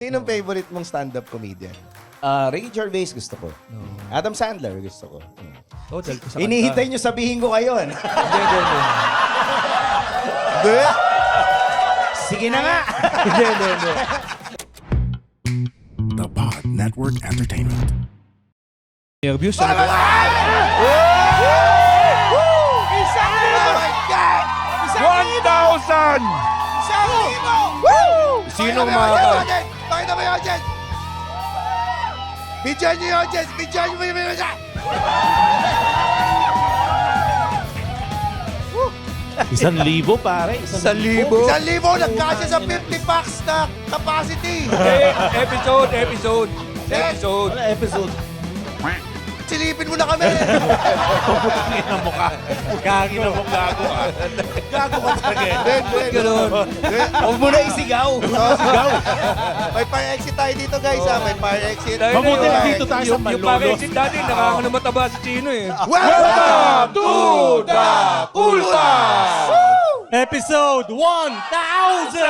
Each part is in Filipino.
Sinong favorite mong stand-up comedian? Ricky Gervais gusto ko. Adam Sandler gusto ko. Oh, dahil ko sa kanta. Inihintay nyo sabihin ko kayo. Hindi, hindi. Hindi. Sige na nga. Hindi, hindi. The Pod Network Entertainment. Nervous Oh ano ba? Isang libo! Oh my God! 1,000! Isang libo! Woo! Sinong Pakita mo yung mga- audience! Pakita mo yung audience! Bidyan niyo yung audience! Bidyan niyo yung audience! Isang libo, pare. Isang libo? Isang libo! Nagkasya sa 50 packs na capacity! Episode. Wala episode. Silipin mo na kami! Puputungin ang mukha. Gagi na mo, gago ka. Gago ka talaga. Ganun. Huwag mo na isigaw! Sigaw! May fire exit tayo dito, guys, ha? May fire exit. Mabuti na dito tayo sa Yung Manlolo. pag-exit dati, nakakano mataba si Chino eh. Welcome to the Kultas! Episode 1,000!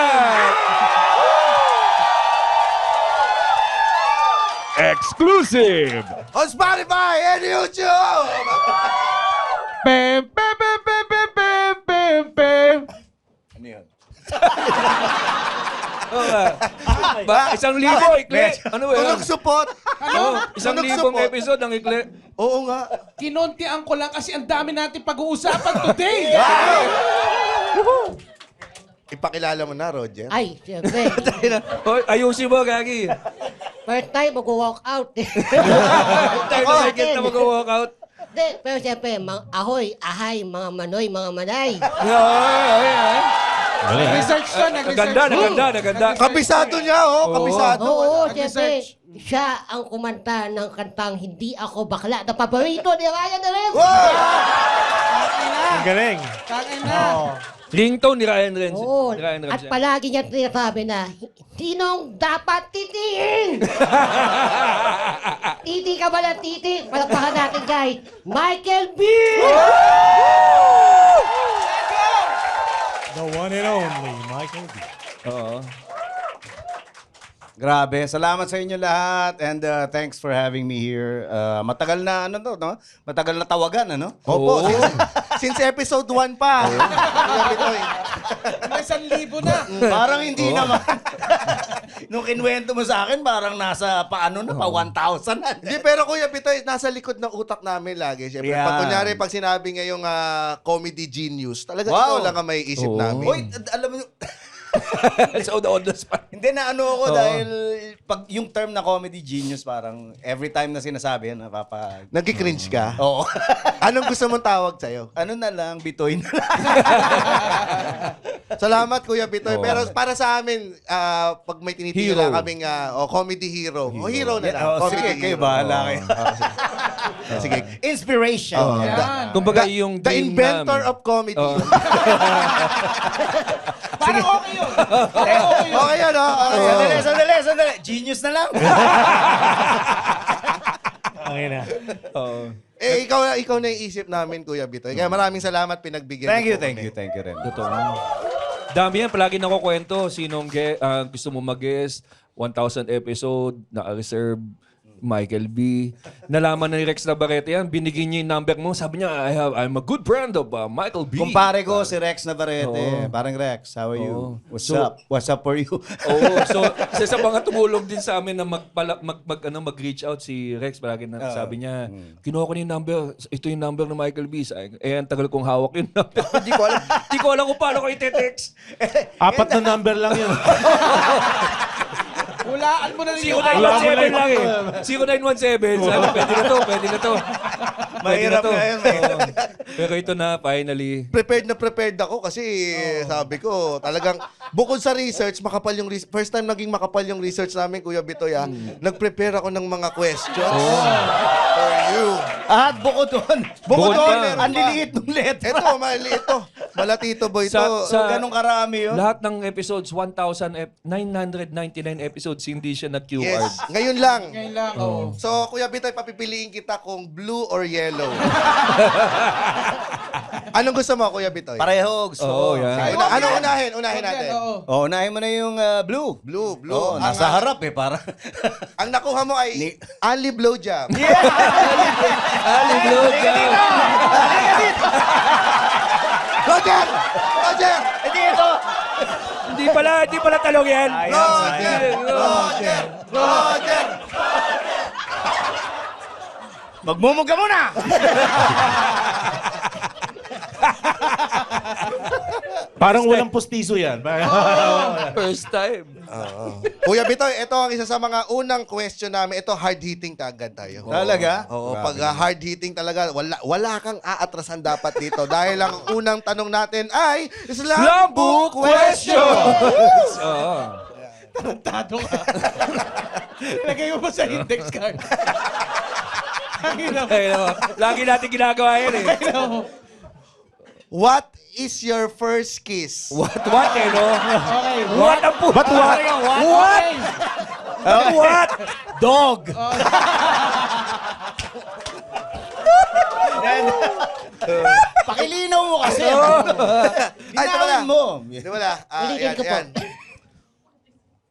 Exclusive! on Spotify and YouTube! Bam, bam, bam, bam, bam, bam, bam, bam. Ano yun? Ba, 1,000 ikli. Ano ba Tunog yan? support! Oh, 1,000 support. episode ang ikli. Oo nga. Kinontian ko lang kasi ang dami natin pag-uusapan today. Ipakilala mo na, Roger. Ay, siyempre. Hoy, ayusin mo, Gagi. First time mag-walk out. Tayo na nakikita mag-walk out. Hindi, pero siyempre, ahoy, ahay, mga manoy, mga manay. Research to, nag-research. Naganda. Kabisado niya, oh. Kabisado. Oo, Nag-research. siyempre, siya ang kumanta ng kantang Hindi Ako Bakla na paborito ni Ryan Rems. Ang galing. Kakain na. Ringtone ni Ryan Rems. Oo, Ni Ryan Rems at yan. palagi niya sinasabi na, sinong dapat titiin? Titi ka ba ng titi? Palakpakan natin, guys. Michael B! The one and only Michael B. Oo. Grabe. Salamat sa inyo lahat and thanks for having me here. Matagal na, ano to, no? Matagal na tawagan, ano? Opo. Since episode 1 pa. May 1,000 na. Parang hindi naman. Nung kinwento mo sa akin, parang nasa paano na, pa 1,000 na. Hindi, pero Kuya Bitoy, nasa likod ng utak namin lagi. Siyempre, Yeah. pag kunyari, pag sinabi ngayong comedy genius, talaga Wow. ikaw lang ang may isip Oo. namin. Hoy, alam mo, So, on the spot. hindi na ano ako Oo. dahil pag yung term na comedy genius, parang every time na sinasabi yan, napapa... Nagki-cringe ka? Oo. Anong gusto mong tawag sa'yo? Ano na lang, Bitoy na lang. Salamat, Kuya Bitoy. Oo. Pero para sa amin, pag may tinitira Hero. kaming comedy hero. O hero na lang. Oh, Comedy sige, kayo hero. bahala Oo. kayo. Sige. Inspiration. Oo. Yan. Kumbaga yung The dream inventor namin. of comedy. Oo. Parang okay yun. Parang okay yun. Okay yan, ha? Sandali. Genius na lang. Okay na. Oo. Eh, ikaw na yung isip namin, Kuya Bitoy. Kaya maraming salamat, pinagbigyan Thank niyo you, po thank kami. you, thank you rin. Totoo. Dami yan. Palagi nakukwento. Sinong gusto mo mag-guest. 1,000 episode. Naka-reserve. Michael B. Nalaman na ni Rex Navarrete yan. Binigyan niya yung number mo. Sabi niya, I'm a good friend of Michael B. Kumpare ko si Rex Navarrete. Oo. Parang Rex, how are you? Oo. What's So- up? What's up for you? Oo. So, isa sa mga tumulong din sa amin na mag-reach out si Rex. Palagi na sabi niya, kinuha ko na yung number. Ito yung number ng Michael B. Ang tagal kong hawak yung number. Hindi ko alam kung paano ko ite-text. 4 na number lang yun. Hulaan mo na rin yung 0917 lang eh. 0917. Sabi, pwede na to. Mahirap Pwede nga yun, mahirap. Oo. Pero ito na, finally. Prepared ako kasi sabi ko, talagang bukod sa research, makapal yung first time naging makapal yung research namin, Kuya Bitoy, nag-prepare ako ng mga questions for you. At bukod doon, Bukod pa. ang liliit ng letra. Ito, maliit to. Malatito boy to. Sa- So, ganun karami yun. Lahat ng episodes, 999 episodes, hindi siya na QR. Yes, ngayon lang. Ngayon lang, oo. So, Kuya Bitoy, papipiliin kita kung blue or yellow. Anong gusto mo, Kuya Bitoy? Pareho, gusto Oo, ko. yan. Sige. Anong unahin? Unahin Yan, natin. oo. Oh, unahin mo na yung blue. Blue. Oh, Ang, nasa harap eh, para. Ang nakuha mo ay only blowjob. Roger! Roger! Hindi pala talong yan. Roger! Roger! Roger! Magmumuga muna! Parang walang pustiso yan. First time. Kuya Bitoy, ito ang isa sa mga unang question namin. Ito, hard-hitting agad tayo. Talaga? Oo, pag hard-hitting talaga, wala kang aatrasan dapat dito. Dahil ang unang tanong natin ay Slam Book Question! Oo. Tarantado ka. Lagay mo ba sa index card? Ang ina mo. Ayun, lagi natin ginagawa yan eh. What is your first kiss? What eh, no? Okay, What ang puto? what? What? Dog! Pakilinaw mo kasi. Ay, ito pala. Linawin mo. Ito pala. Ulitin Yan, ko po. yan.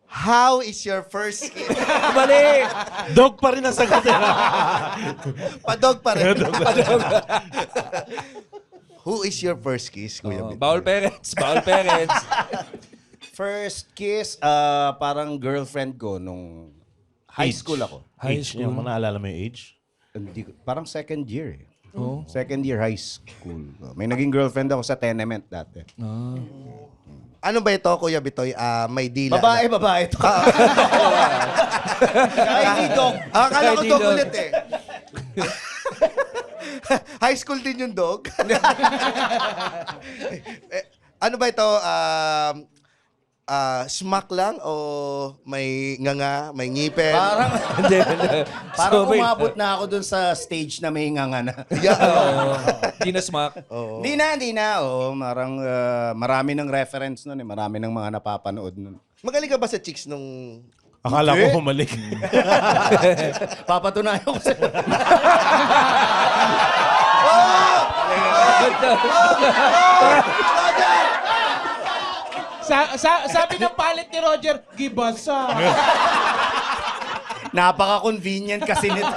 How is your first kiss? Mali. Dog pa rin ang sagot. Padog pa rin. Who is your first kiss, Kuya Bitoy? Bawal parents. Bawal parents. First kiss, parang girlfriend ko nung high school ako. High Age. school. Yung naalala mo yung age? Parang second year eh. Oh. Second year high school. May naging girlfriend ako sa tenement dati. Ano ba ito, Kuya Bitoy? May dila. Babae to. Ay, hindi dog. Akala ko Hindi dog dog. ulit eh. High school din yung dog. Ano ba ito? Smack lang o may nganga, may ngipin? Parang, Hindi. parang So, wait. umabot na ako dun sa stage na may nganga na. Oo. Di na smack. Hindi na. Oo, marami ng reference nun eh. Marami ng mga napapanood nun. Magaling ka ba sa chicks nung... Akala ko humalik. Papatunayan ko sa... Sabi ng palit ni Roger, gibasa. Napaka-convenient kasi nito.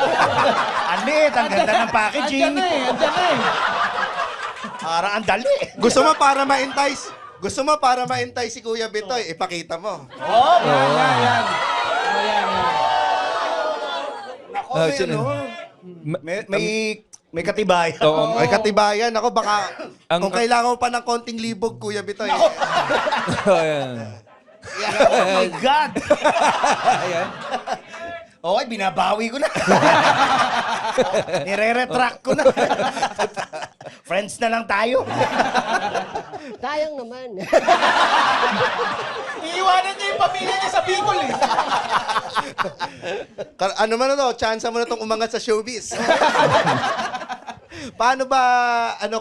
Anit, ang ganda ng packaging. Andyan na eh. Parang ang dali. Gusto mo para ma-entice? Gusto mo para ma-entice si Kuya Bitoy? Ipakita mo. Yan. Ah, sino? May katibayan. Oo. Ay, katibayan. Ako baka... Ang- kung kailangan mo pa ng konting libog, Kuya Bitoy. Ayan. Oh my God! Okay, binabawi ko na. Nire-retract ko na. Friends na lang tayo. Sayang naman. Iiwanan niya yung pamilya niya sa Bicol eh. Ano man ano, chance mo na itong umangat sa showbiz. Paano ba,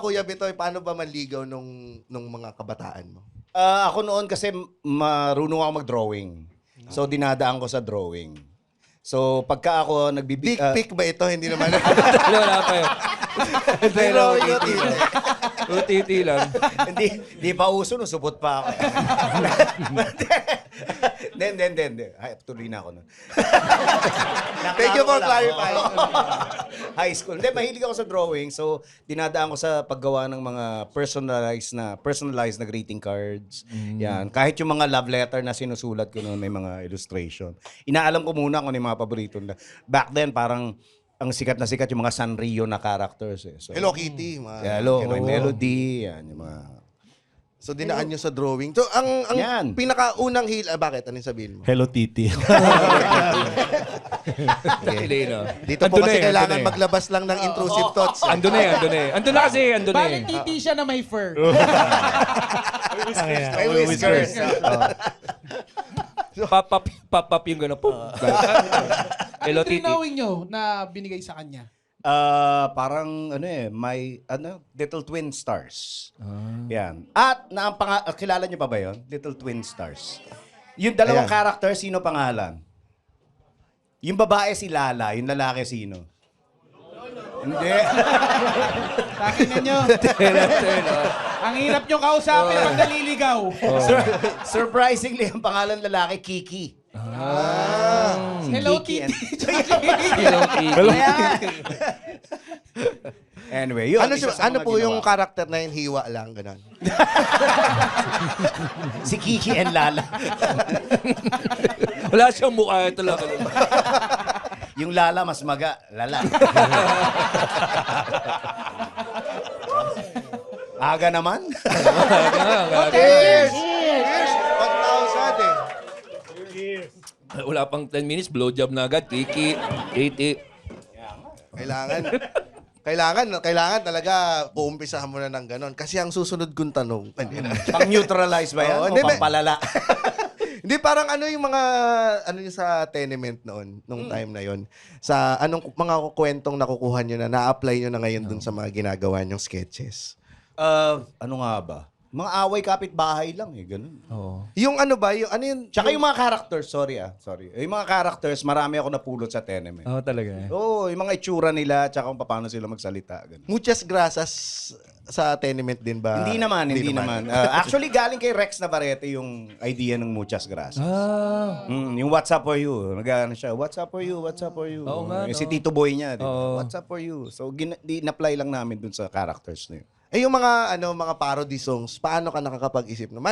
Kuya Bitoy, paano ba manligaw nung mga kabataan mo? Ako noon kasi marunong ako mag-drawing. So, dinadaan ko sa drawing. So, pagka ako Big pic ba ito? Hindi naman. Wala pa yun. Pero Drawing yun, eh. UTT lang. Hindi pa uso, no, subot pa ako. Hindi. Ay, tuloy na ako nun. Thank you for clarifying. High school. Hindi, mahilig ako sa drawing. So, dinadaan ko sa paggawa ng mga personalized na greeting cards. Yan. Kahit yung mga love letter na sinusulat ko noon, may mga illustration. Inaalam ko muna kung ano yung mga paborito nila. Back then, parang ang sikat na sikat yung mga Sanrio na characters. Eh. So, Hello Kitty. Hello, may melody. Yan, yung mga... So, dinaan nyo sa drawing. So, ang Yan. pinakaunang bakit? Anong sabihin mo? Hello, Titi. Hindi, no? Dito po Andun kasi na eh, kailangan andun na eh. maglabas lang ng intrusive thoughts. Andun na eh. Andun na kasi, andun na Bakit eh. titi siya na may fur? May whiskers. Pop yung gano'n. Hello, Titi. Tinawin nyo na binigay sa kanya. Parang may Little Twin Stars. Yan. At kilala niyo pa ba 'yon? Little Twin Stars. Yung dalawang Ayan. character, sino pangalan? Yung babae si Lala, yung lalaki sino? Hindi. Takin na nyo. Ang hirap nyo kausapin pag naliligaw. Surprisingly, ang pangalan lalaki, Kiki. Hello, Kiki Titi. Hello, Anyway, yun. Ano, isa sa ano mga po yung ginawa. karakter na yun? Hiwa lang, gano'n. Si Kiki and Lala. Wala siyang mukha. Ito lang. Yung Lala, mas maga. Lala. Aga naman. Cheers! Cheers! Cheers! 1,000 eh. Wala pang 10 minutes, blowjob na agad. Kiki, 80. Kailangan talaga uumpisahan mo na ng gano'n. Kasi ang susunod kong tanong, Pang-neutralize ba yan? Oo, O hindi, pampalala? hindi, parang ano yung mga, ano yung sa tenement noon, nung time na yon. Sa anong mga kwentong nakukuha nyo na, na-apply nyo na ngayon dun sa mga ginagawa nyong sketches. Ano nga ba? Mga away kapitbahay lang eh, ganun. Oo. Yung ano ba, yung ano yun? Tsaka yung mga characters, sorry. Yung mga characters, marami ako napulot sa tenement. Oo, talaga. Oo, yung mga itsura nila, tsaka kung paano sila magsalita. Ganun. Muchas grasas sa tenement din ba? Hindi naman. Actually, galing kay Rex Navarrete yung idea ng Muchas Gracias. Yung What's Up For You. Nag-ano siya, What's Up For You, What's Up For You. Oo nga, Yung si no? Tito Boy niya, di ba? Oo. What's Up For You. So, in-apply lang namin dun sa characters na yun. Eh yung mga mga parody songs, paano ka nakakapag-isip? Nung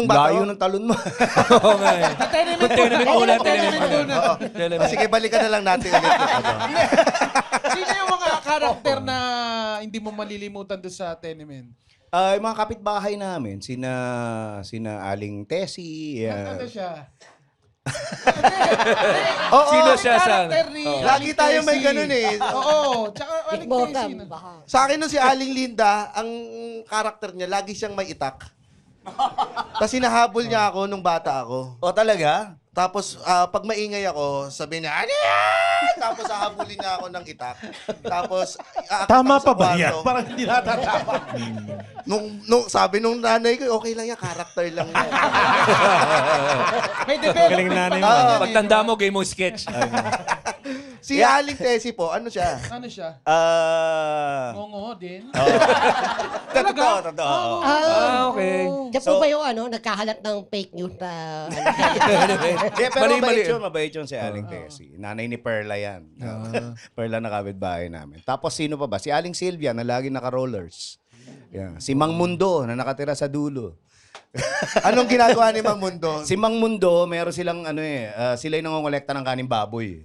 bata Layo ko- ng talon mo. Oo nga eh. Tenement muna, tenement muna. Oo. Tenement. Sige, balikan na lang natin ulit yung ano. Sino yung mga karakter na hindi mo malilimutan doon sa tenement? Yung mga kapitbahay namin, sina Aling Tessie. Ano siya? Sino siya sa... Karakter ni Lagi Aling tayo may Tessie. ganun eh. Oo. Tsaka Aling Ikbo ka, Tessie. baka. Sa akin nung si Aling Linda, ang karakter niya, lagi siyang may itak. Tapos hinahabol niya ako nung bata ako. O talaga? Tapos pag maingay ako, sabi niya, ano yan? Tapos hahabulin niya ako ng itak. Tapos aakit Tama ako sa pa ba yan? kwarto. Parang hindi natatama. Sabi nung nanay ko, okay lang yan, karakter lang yan. May development Galing na pa yun. naman yan eh. Pagtanda mo, game mo sketch. Si Aling Tessie po, ano siya? Ano siya? Ngongo din? Totoo. Okay. Diyan po ba yung nagkahalat ng fake news na Pero Mali. mabait yun si Aling Tessie. Nanay ni Perla yan. Perla na kapitbahay namin. Tapos sino pa ba? Si Aling Sylvia na lagi naka-rollers. Yeah. Si Mang Mundo na nakatira sa dulo. Anong ginagawa ni Mang Mundo? Si Mang Mundo, meron silang sila yung nangongolekta ng kaning baboy.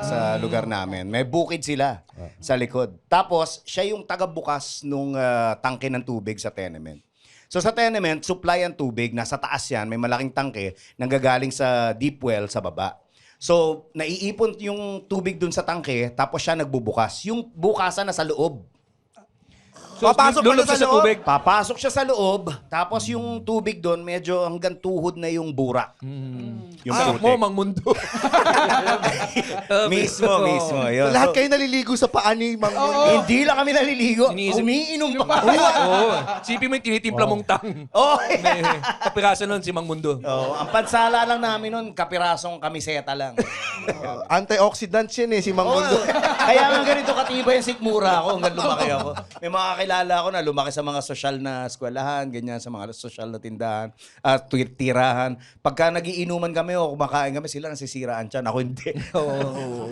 Sa lugar namin. May bukid sila sa likod. Tapos, siya yung tagabukas nung tangke ng tubig sa tenement. So sa tenement, supply ang tubig, nasa taas yan, may malaking tangke, nanggagaling sa deep well sa baba. So, naiipon yung tubig dun sa tangke, tapos siya nagbubukas. Yung bukasan nasa loob. Papasok pa lulog na siya sa tubig. Papasok siya sa loob, tapos yung tubig doon, medyo hanggang tuhod na yung burak. Yung Mo, putik. mang mundo. Mismo. Yun. Lahat So, kayo naliligo sa paa ni Mang Mundo. hindi lang kami naliligo. Iniisip- Umiinom pa. Oo. Sipin mo yung tinitimpla mong tang. Oh, May kapiraso nun si Mang Mundo. ang pansala lang namin nun, kapirasong kamiseta lang. Antioxidants yan si Mang Mundo. Kaya nga ganito katibay yung sikmura ako hanggang lumaki ako. May mga kakilala ako na lumaki sa mga sosyal na eskwelahan, ganyan, sa mga sosyal na tindahan, tirahan. Pagka nagiinuman kami o kumakain kami, sila nasisiraan siya. Ako hindi.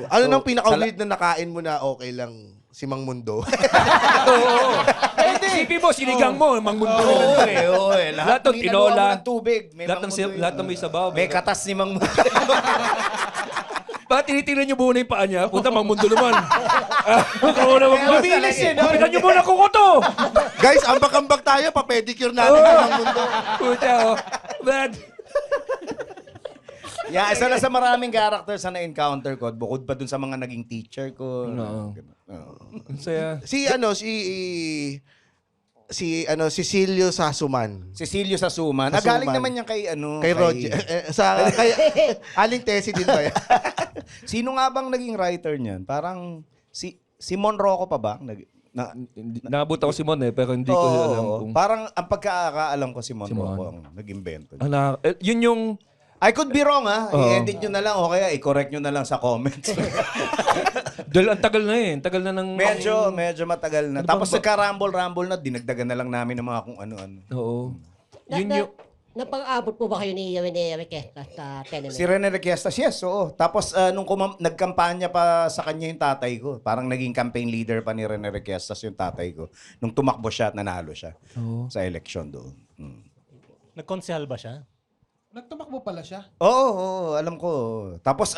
Ano nang pinaka-weird na nakain mo na okay lang si Mang Mundo? Oo. Sipin mo, sinigang mo, Mang Mundo. Oo, Lahat ng inaluan tinola. mo ng tubig. May Lahat ng lahat ng may sabaw. May katas ni Mang Mundo. Bakit tinitingnan niyo muna yung paa niya? Puta, Mang Mundo naman. Ako naman po. Mabilis yun, no? Kupitan niyo muna kuko to. Guys, ambak-ambak tayo, pa-pedicure natin si Mang Mundo. Puta, oh. Bad. Yeah, isa lang sa maraming characters na na-encounter ko, bukod pa dun sa mga naging teacher ko. No. Oo. Ang saya. Si Cecilio Sasuman. Cecilio Sasuman. Sasuman. Galing naman yan kay Kay Roger. Kay Aling Tessie din ba yan? Sino nga bang naging writer niyan? Parang si Mon Rocco pa ba? Naabot ako si Mon pero hindi ko alam kung... Parang ang pagkakaalam ko si Mon Si Mon. Rocco ang nag-invento. Yun yung I could be wrong, ha? I-edit nyo na lang o kaya i-correct nyo na lang sa comments. Dahil ang tagal na eh. Ang tagal na ng... medyo matagal na. Tapos nagka-rumble na, dinagdagan na lang namin ng mga kung ano-ano. Oo. Yun yung... Napang-abot po ba kayo ni Rene Requesta sa tenement? Si Rene Requiestas, yes, oo. Tapos nung nagkampanya pa sa kanya yung tatay ko, parang naging campaign leader pa ni Rene Requiestas yung tatay ko. Nung tumakbo siya at nanalo siya sa election doon. Nagkonsehal ba siya? Nagtumakbo pala siya. Oo, alam ko. Tapos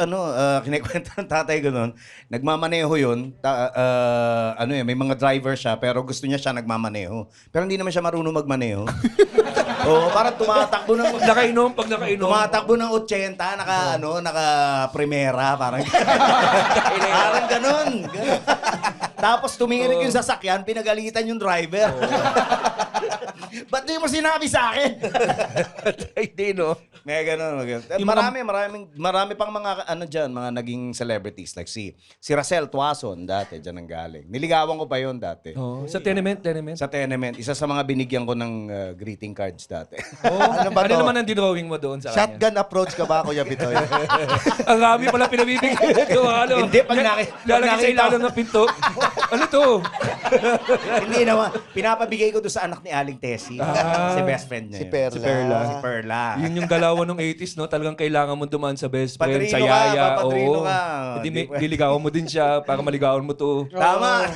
kinikwento ng tatay ko noon, nagmamaneho yun. May mga driver siya, pero gusto niya siya nagmamaneho. Pero hindi naman siya marunong magmaneho. Oo, parang tumatakbo ng... Pag nakainom. Tumatakbo ng 80, naka-primera, parang... parang ganun. Tapos tumirik yung sasakyan, pinagalitan yung driver. Ba't di mo sinabi sa akin? Hindi, no? May ganun. Marami pang mga mga naging celebrities like si Racel Tuason dati diyan ang galing. Niligawan ko pa yon dati. Oh, sa tenement. Sa tenement, isa sa mga binigyan ko ng greeting cards dati. Ano ba to? naman ang dinrawing mo doon sa kanya? Shotgun approach ka ba, Kuya Bitoy? Ang rami pala pinabibigay. Hindi, pag lalagay sa ilalim ng pinto. Ano to? Hindi naman. Pinapabigay ko doon sa anak ni Aling Tessie. Si best friend niya. Si Perla. Si Perla. Yun yung galawan ng 80s, no? Talagang kailangan mo dumaan sa best friend, Padrino sa ka, yaya. papadrino ka. Diligawan mo din siya para maligawan mo to. Tama.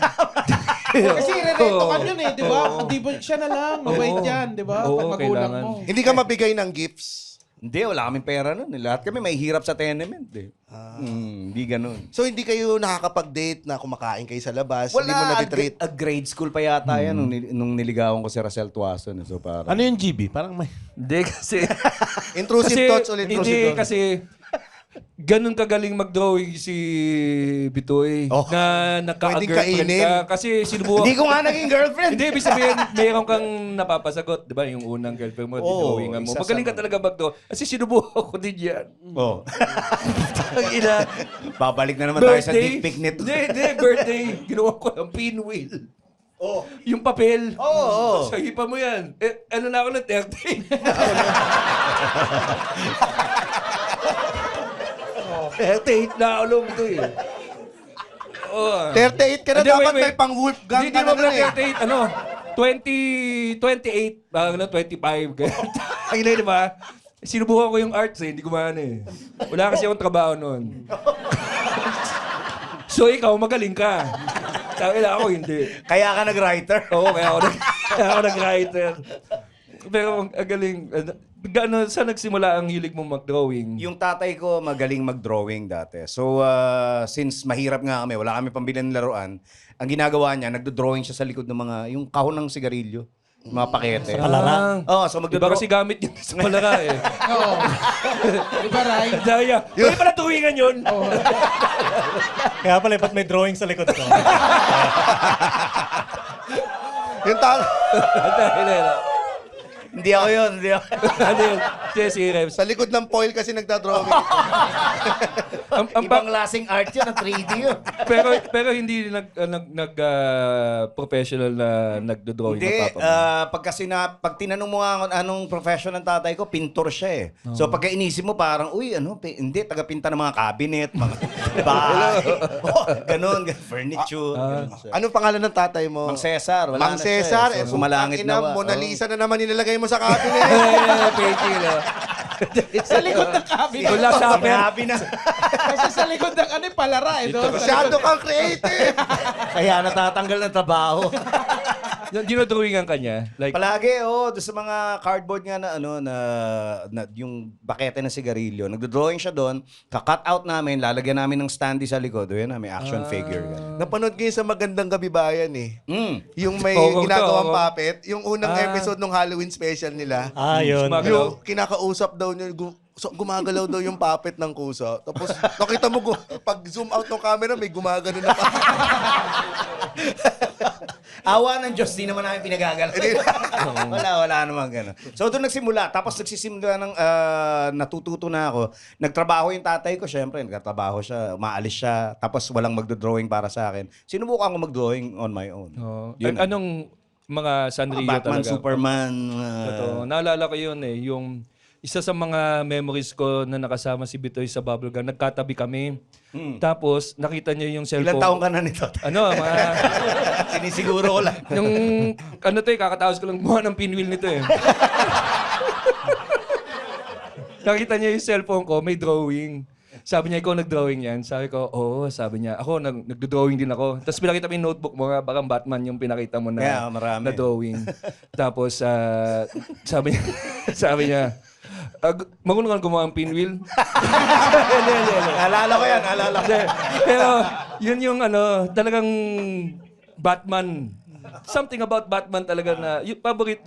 Kasi Reneto ka yun eh, di ba? Hindi ba siya na lang, mabait Oo. yan, di ba? Oo, Pag magulang kailangan. mo. Hindi ka mabigay ng gifts. Hindi, wala kaming pera nun. Lahat kami may hirap sa tenement. Hindi ganun. So hindi kayo nakakapag-date na kumakain kayo sa labas? Hindi mo Wala, na-treat? a grade school pa yata yan nung niligawan ko si Racel Tuason. So parang... Ano yung GB? Parang may... Hindi kasi... Intrusive thoughts ulit. Hindi Intrusive thoughts. kasi... Ganun kagaling mag-drawing si Bitoy na naka-girlfriend kainin. ka. Kasi sinubukan... Hindi ko nga naging girlfriend. Hindi, ibig sabihin, mayroon kang napapasagot. Di ba? Yung unang girlfriend mo, drawingan mo. isa Magaling ka sa- talaga mag-draw. Kasi sinubukan ko din yan. Oh. Ang ina. Babalik na naman tayo sa dick pic nito. Hindi, birthday. Ginawa ko ng pinwheel. Oh. Yung papel. Oo. So, hipa mo yan. Ano na ako ng 30? 38 na ulong to eh. Oh. 38 ka na, Hindi, dapat wait. may pang Wolfgang Hindi ka na mo nun eh. 38, ano? 28, 25. Ang ina, di ba? Sinubukan ko yung arts eh, hindi gumana eh. Wala kasi akong trabaho noon. So ikaw, magaling ka. Ako hindi. Kaya ka nag-writer. Oo, kaya ako nag-writer. Pero ang galing. Saan nagsimula ang hilig mong mag-drawing? Yung tatay ko magaling mag-drawing dati. So, since mahirap nga kami, wala kami pambili ng laruan, ang ginagawa niya, nagdo-drawing siya sa likod ng yung kahon ng sigarilyo. Mga pakete. Sa palara? Oo, so Diba kasi gamit yun sa palara eh. Oo. Di ba, Ray? Daya. Pwede pala tuwingan yun. Kaya pala, ba't may drawing sa likod ko? Yung tao, Hindi ako yun, hindi ako. Ano yun? Si Rems. sa likod ng foil kasi nagdadrawing. Ibang lasing art yun, ang 3D yun. pero hindi professional na nagdo-drawing Hindi, ng papa mo. pag tinanong mo nga anong profession ng tatay ko, pintor siya eh. So pagka inisip mo parang, hindi, taga-pinta ng mga cabinet, mga bahay. Ganun, furniture. ganun siya. Anong pangalan ng tatay mo? Mang Cesar, wala Mang na siya Cesar. eh. So, sumalangit na ba? Mona Lisa na naman inilagay mo sa cabinet. Peki na. Sa likod ng cabinet. Wala sa akin. Sinabi na. Kasi sa likod ng palara. Ito, Masyado kang creative. Kaya natatanggal ng trabaho. Dinodrawingan ka niya? Like, Palagi, doon sa mga cardboard nga na yung bakete ng sigarilyo. Nagdo-drawing siya doon, ka-cut out namin, lalagyan namin ng standee sa likod. Doon may action figure. Napanood ko yun sa Magandang Gabi Bayan eh. Yung may Oo, ginagawang oo. puppet. Yung unang episode ng Halloween special nila. Yun. Sumagalaw. Yung kinakausap daw niya, gumagalaw daw yung puppet ng kusa. Tapos nakita mo, pag zoom out ng camera, may gumagano na pa. Awa ng Diyos, di naman namin pinagagalaw. wala naman gano'n. So doon nagsimula. Tapos nagsisimula ng natututo na ako. Nagtrabaho yung tatay ko, syempre. Nagtatrabaho siya, umaalis siya. Tapos walang magdo-drawing para sa akin. Sinubukan ko mag-drawing on my own. Yun. anong mga Sanrio Batman, talaga? Superman. Totoo. Naalala ko yun eh. Yung isa sa mga memories ko na nakasama si Bitoy sa Bubblegum, nagkatabi kami. Tapos, nakita niya yung cellphone. Ilang taong ka na nito? Ano, mga... Sinisiguro ko lang. Yung, ano to kakataos ko lang gumawa ng pinwheel nito eh. Nakita niya yung cellphone ko, may drawing. Sabi niya, ikaw nag-drawing yan? Sabi ko, oo. Sabi niya, ako, nag-drawing din ako. Tapos pinakita mo yung notebook mo, baka Batman yung pinakita mo na, Yeah, marami. na drawing. Tapos, sabi niya, marunong ka gumawa ng pinwheel? Hindi. Alala ko yan, alala ko. Hindi. Pero, yun yung talagang Batman. Something about Batman talaga na, yung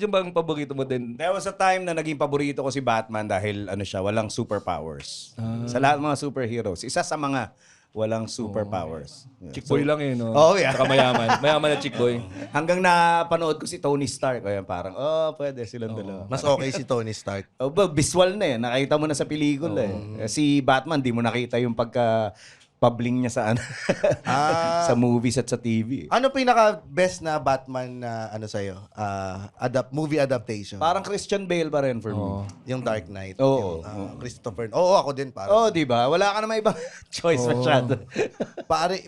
bang paborito mo din? There was a time na naging paborito ko si Batman dahil walang superpowers. Sa lahat ng mga superheroes, isa sa mga walang superpowers. Yeah. Chick boy lang eh, no? Oh, yeah. Saka mayaman. Mayaman na chick boy. Hanggang napanood ko si Tony Stark, kaya parang, pwede silang dalawa. Mas okay si Tony Stark. Visual na eh. Nakita mo na sa pelikula eh. Si Batman, di mo nakita yung pabling niya sa sa movies at sa TV. Ano pinaka-best na Batman na sa'yo? Movie adaptation? Parang Christian Bale pa rin for me. Yung Dark Knight. Oo. Yung, Christopher. Oo, ako din. Parang. Di ba? Wala ka naman ibang choice masyado.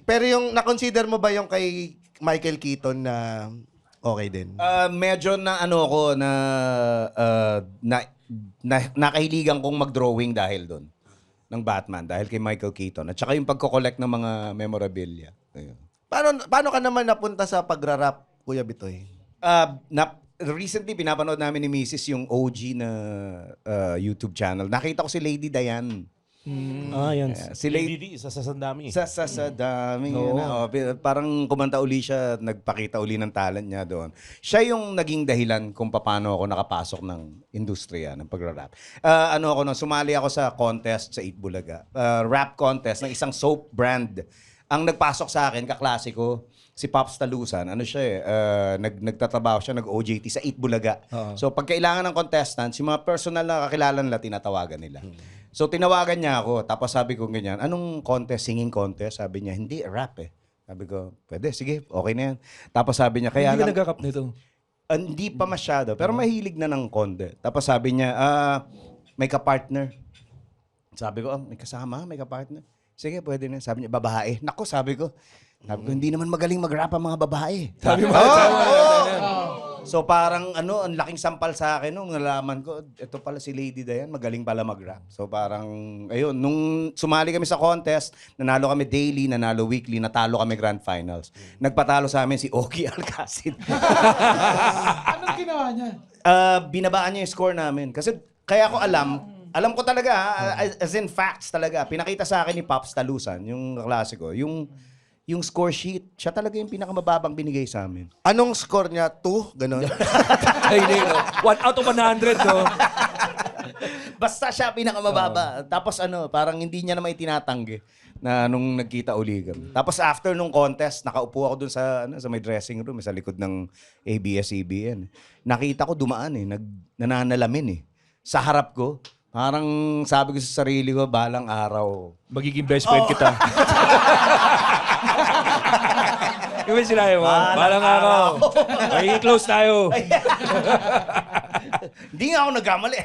Pero yung, na-consider mo ba yung kay Michael Keaton na okay din? Medyo na ko nakahiligan kong mag-drawing dahil doon ng Batman dahil kay Michael Keaton at saka yung pagko-collect ng mga memorabilia. Ayun. Paano ka naman napunta sa pagra-rap, Kuya Bitoy? Recently pinapanood namin ni Mrs. yung OG na YouTube channel. Nakita ko si Lady Diane. Yan. Si Lady ADD, isa sa sandami. sa dami parang kumanta uli siya, nagpakita uli ng talent niya doon. Siya yung naging dahilan kung paano ako nakapasok ng industriya ng pagra-rap. Sumali ako sa contest sa 8 Bulaga. Rap contest ng isang soap brand. Ang nagpasok sa akin, kaklase ko, si Pops Talusan, nagtatrabaho siya, nag-OJT sa 8 Bulaga. So pag kailangan ng contestants, yung mga personal na kakilala nila, tinatawagan nila. So tinawagan niya ako, tapos sabi ko ganyan, anong contest, singing contest? Sabi niya, hindi, rap eh. Sabi ko, pwede, sige, okay na yan. Tapos sabi niya, kaya Hindi ka lang, nagka-rap nito. hindi pa masyado, pero mahilig na ng konde. Tapos sabi niya, may ka-partner. Sabi ko, may kasama, may ka-partner. Sige, pwede na. Sabi niya, babae. Naku, sabi ko, hindi naman magaling mag-rap ang mga babae. Sabi mo, So parang ang laking sampal sa akin nung nalaman ko, ito pala si Lady Diane, magaling pala mag-rap. So parang, ayun, nung sumali kami sa contest, nanalo kami daily, nanalo weekly, natalo kami grand finals. Nagpatalo sa amin si Ogie Alcacid. Anong ginawa niya? Binabaan niya yung score namin. Kasi kaya ko alam ko talaga, as in facts talaga. Pinakita sa akin ni Pops Talusan, yung klase ko, yung score sheet, siya talaga yung pinakamababang binigay sa amin. Anong score niya? 2? Ganon? Ay, hindi, no? 1 out of 100, no? Basta siya pinakamababa. Tapos parang hindi niya naman itinatanggi na nung nagkita uli kami. Tapos after nung contest, nakaupo ako dun sa may dressing room, sa likod ng ABS-CBN. Nakita ko dumaan nananalamin Sa harap ko, parang sabi ko sa sarili ko, balang araw. Magiging best friend kita. Yung may sinabi mo, balang araw. Magiging close tayo. Hindi nga ako nagkamali.